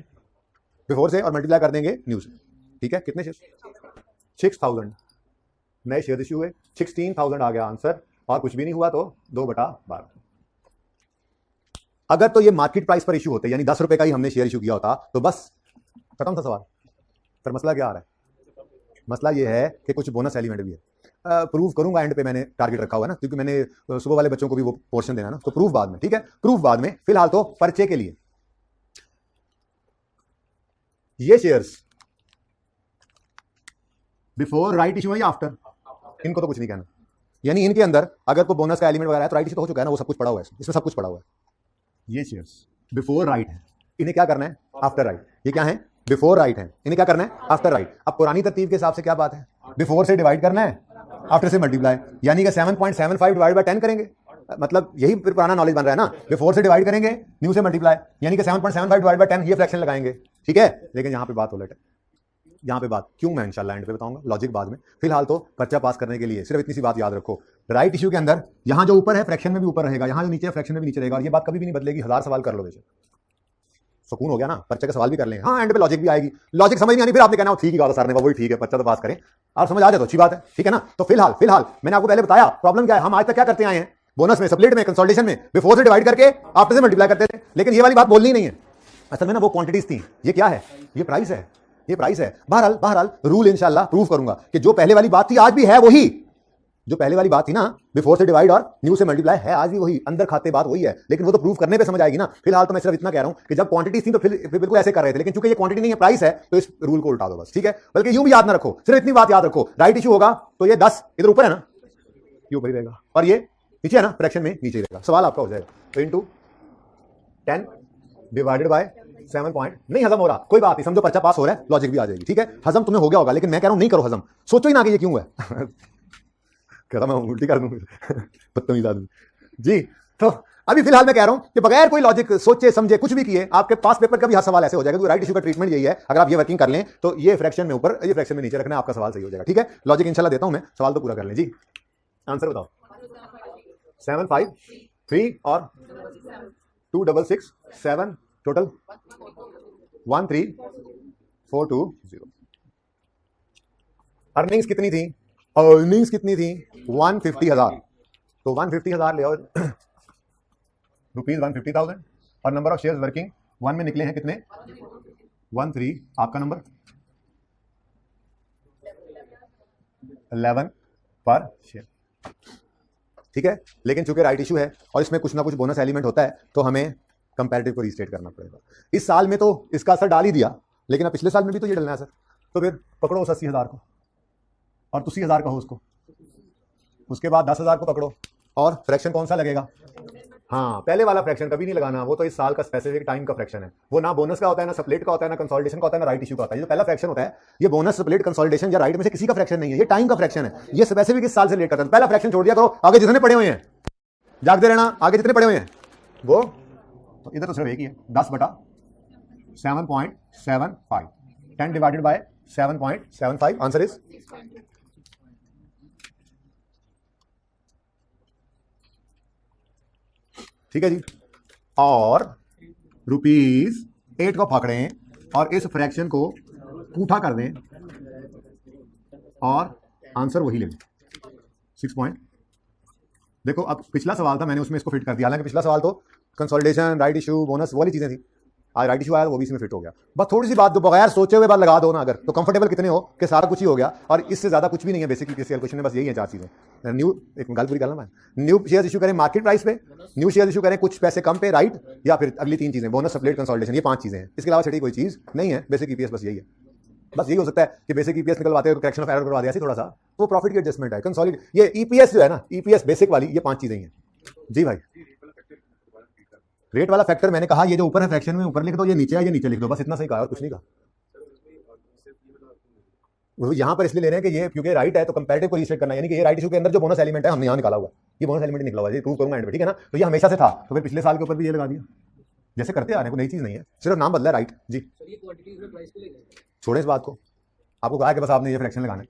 बिफोर से और मल्टीप्लाई कर देंगे न्यू से, ठीक है। कितने शेयर, 6000 नए शेयर इशू हुए, 16,000 आ गया आंसर। और कुछ भी नहीं हुआ तो 2/12। अगर तो ये मार्केट प्राइस पर इशू होते, यानी 10 रुपए का ही हमने शेयर इशू किया होता तो बस खत्म था सवाल। पर मसला क्या आ रहा है, मसला ये है कि कुछ बोनस एलिमेंट भी है। प्रूव करूंगा एंड पे, मैंने टारगेट रखा हुआ है ना, क्योंकि मैंने सुबह वाले बच्चों को भी वो पोर्शन देना है ना, तो प्रूफ बाद में, ठीक है। प्रूफ बाद में, फिलहाल तो पर्चे के लिए ये शेयर्स बिफोर राइट इशू है या आफ्टर, इनको तो कुछ नहीं कहना। यानी इनके अंदर अगर कोई बोनस का एलिमेंट वगैरह है तो राइट इशू तो हो चुका है ना, वो सब कुछ पड़ा हुआ है इसमें सब कुछ पड़ा हुआ है। ये शेयर्स बिफोर राइट है, इन्हें क्या करना है, आफ्टर राइट। ये क्या है, बिफोर राइट है, इन्हें क्या करना है, आफ्टर राइट। अब पुरानी तरतीब के हिसाब से क्या बात है, बिफोर से डिवाइड करना है, आफ्टर से मल्टीप्लाई, यानी कि 7.75 डिवाइड बाय 10 करेंगे। मतलब यही फिर पुराना नॉलेज बन रहा है ना, बिफोर से डिवाइड करेंगे, न्यू से मल्टीप्लाई, यानी कि 7.75 डिवाइड बाय 10 ये फ्रैक्शन लगाएंगे, ठीक है। लेकिन यहां पे बात उलट है, यहाँ पे बात क्यों मैं इंशाल्लाह एंड पे बताऊंगा, लॉजिक बाद में। फिलहाल तो पर्चा पास करने के लिए सिर्फ इतनी सी बात याद रखो, राइट इशू के अंदर यहाँ जो ऊपर है फ्रैक्शन में भी ऊपर रहेगा, यहाँ जो नीचे है फ्रैक्शन में भी नीचे रहेगा, और ये बात कभी भी नहीं बदलेगी। 1000 सवाल कर लो, बेशक सुकून हो गया ना, पर्चे का सवाल भी कर लेंगे। हाँ, एंड पे लॉजिक भी आएगी, लॉजिक समझ नहीं आनी फिर आपने कहना ठीक ही कहा सर ने, वही ठीक है, पर्चा तो पास करें। आप समझ आ जाए तो अच्छी बात है, ठीक है ना। तो फिलहाल मैंने आपको पहले बताया प्रॉब्लम क्या है। हम आज तक क्या करते आए हैं, बोनस में, स्प्लिट में, कंसोलिडेशन में बिफोर से डिवाइड करके आफ्टर से मल्टीप्लाई करते थे, लेकिन ये वाली बात बोलनी नहीं है। असल में ना वो क्वांटिटीज थी, ये क्या है, ये प्राइस है, ये प्राइस है। बहरहाल रूल इंशाल्लाह प्रूव करूंगा कि जो पहले वाली बात थी आज भी है वही, जो पहले वाली बात थी ना, बिफोर से डिवाइड और न्यू से मल्टीप्लाई, है आज भी वही, अंदर खाते बात वही है। लेकिन वो तो प्रूव करने पे समझ आएगी ना। फिलहाल तो मैं सिर्फ इतना कह रहा हूं कि जब क्वांटिटी थी तो फिर बिल्कुल ऐसे कर रहे थे, लेकिन चूंकि ये क्वांटिटी नहीं है, प्राइस है, तो इस रूल को उल्टा दो बस, ठीक है। बल्कि यूं भी याद ना रखो, सिर्फ इतनी बात याद रखो, राइट इशू होगा तो ये 10 इधर ऊपर है ना, ये ऊपर ही रहेगा, और ये नीचे है ना, फ्रैक्शन में नीचे रहेगा। सवाल आपका हो जाएगा, तो इंटू 10 डिवाइडेड बाय 7 पॉइंट, नहीं हजम हो रहा, कोई बात नहीं, समझो पर्चा पास हो रहा है, लॉजिक भी आ जाएगी, ठीक है। हजम तुम्हें हो गया होगा, लेकिन मैं कह रहा हूं नहीं करो हजम, सोचो ही ना कि ये क्यों है। कहता मैं उल्टी कर दूं बदतमीज आदमी जी। तो अभी फिलहाल मैं कह रहा हूं कि बगैर कोई लॉजिक सोचे समझे कुछ भी किए आपके पास पेपर का भी हर सवाल ऐसे हो जाएगा। राइट इशू का ट्रीटमेंट यही है, अगर आप ये वर्किंग कर लें तो ये फ्रैक्शन में ऊपर, ये फ्रैक्शन में नीचे रखना, आपका सवाल सही हो जाएगा, ठीक है। लॉजिक इंशाल्लाह देता हूं मैं, सवाल तो पूरा कर लें जी। आंसर बताओ, 7 5 3 और 2 6 6 7 टोटल 1 3 4 2 0। अर्निंग्स कितनी थी, अर्निंग्स कितनी थी, 150,000। तो 150,000 ले आओ रुपीज 150,000, और नंबर ऑफ शेयर्स वर्किंग 1 में निकले हैं कितने, 13। आपका नंबर 11 पर शेयर, ठीक है। लेकिन चूंकि राइट इशू है और इसमें कुछ ना कुछ बोनस एलिमेंट होता है, तो हमें कंपैरेटिव को रीस्टेट करना पड़ेगा। इस साल में तो इसका असर डाल ही दिया, लेकिन अब पिछले साल में भी तो ये डलना है सर। तो फिर पकड़ो उस 80,000 को और 80,000 कहो उसको, उसके बाद 10,000 को पकड़ो, और फ्रैक्शन कौन सा लगेगा, हाँ पहले वाला फ्रैक्शन कभी नहीं लगाना, वो तो इस साल का स्पेसिफिक टाइम का फ्रैक्शन है। वो ना बोनस का होता है, ना स्प्लिट का होता है, ना कंसोलिडेशन का होता है, ना राइट इशू का होता है। ये जो पहला फ्रैक्शन होता है, ये बोनस, स्प्लिट, कंसोलिडेशन या राइट में से किसी का फ्रैक्शन नहीं है, ये टाइम का फ्रैक्शन है। ये स्पेसिफिक इस साल से रिलेट करता है। पहला फ्रैक्शन छोड़ दिया करो, आगे जितने पड़े हुए हैं जागते रहना, आगे जितने पड़े हुए हैं वो, तो इधर तो सिर्फ एक ही है, 10/7.75, 10 डिवाइडेड बाय 7.75, आंसर इज, ठीक है जी। और ₹8 को पकड़ें और इस फ्रैक्शन को पूठा कर दें और आंसर वही ले लें, 6 पॉइंट। देखो अब पिछला सवाल था, मैंने उसमें इसको फिट कर दिया, हालांकि पिछला सवाल तो कंसोलिडेशन, राइट इशू, बोनस वाली चीजें थी। आज राइट इशू आया वो भी इसमें फिट हो गया। बस थोड़ी सी बात जो बगैर सोचे हुए बात लगा दो ना अगर, तो कंफर्टेबल कितने हो कि सारा कुछ ही हो गया, और इससे ज्यादा कुछ भी नहीं है बेसिकली किसी कैलकुलेशन में, बस यही है 4 चीजें। न्यू एक गल पूरी करना, मैं न्यू शेयर इशू करें मार्केट प्राइस पे, न्यू शेयर इशू करें कुछ पैसे कम पे, राइट, या फिर अगली 3 चीजें बोनस सप्लेट कंसोलिडेशन, ये 5 चीजें हैं। इसके अलावा छठी कोई चीज नहीं है। बेसिक ईपीएस बस यही है, बस यही हो सकता है कि बेसिक ईपीएस निकलवाते हो करेक्शन ऑफ एरर करवा दिया थोड़ा सा, वो प्रॉफिट की एडजस्टमेंट है कंसोलिडेट। ये ईपीएस जो है ना, ईपीएस बेसिक वाली, ये 5 चीजें ही हैं जी भाई। रेट वाला फैक्टर मैंने कहा ये जो ऊपर है फ्रैक्शन में ऊपर लिख दो, ये नीचे है ये नीचे लिख दो, बस इतना सही कहा और कुछ नहीं कहा। यहां पर इसलिए ले रहे हैं कि ये क्योंकि राइट है तो कंपैरेटिव को रीस्टेट करना, यानी कि ये राइट इशू के अंदर जो बोनस एलिमेंट है हमने यहां निकाला हुआ, ये बोनस एलिमेंट निकला हुआ है, ये प्रूव करूंगा एंड पे, ठीक है ना। तो ये हमेशा से था, तो फिर पिछले साल के ऊपर भी ये लगा दिया, जैसे करते आ रहे हैं, कोई नई चीज नहीं है, सिर्फ नाम बदला है राइट जी। छोड़े इस बात को, आपको कहा कि बस आपने ये फ्रैक्शन लगाना है,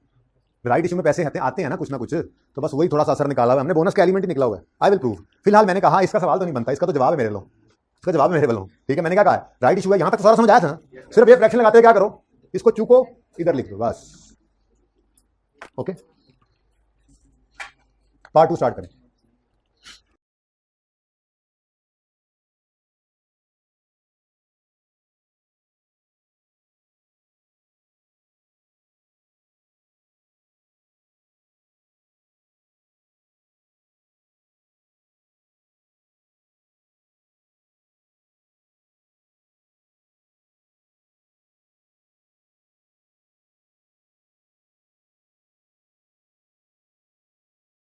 राइट इशू में पैसे आते हैं ना कुछ ना कुछ, तो बस वही थोड़ा सा असर निकाला हुआ है हमने, बोनस का एलिमेंट ही निकला हुआ है। I will prove. फिलहाल मैंने कहा इसका सवाल तो नहीं बनता, इसका तो जवाब है मेरे लो, इसका जवाब है मेरे बलों, ठीक है। मैंने क्या कहा, राइट इशू है, यहां तक सारा समझ आया था, सिर्फ ये फ्रैक्शन लगाते हैं, क्या करो इसको चूको इधर लिख दो बस। ओके, पार्ट 2 स्टार्ट करें।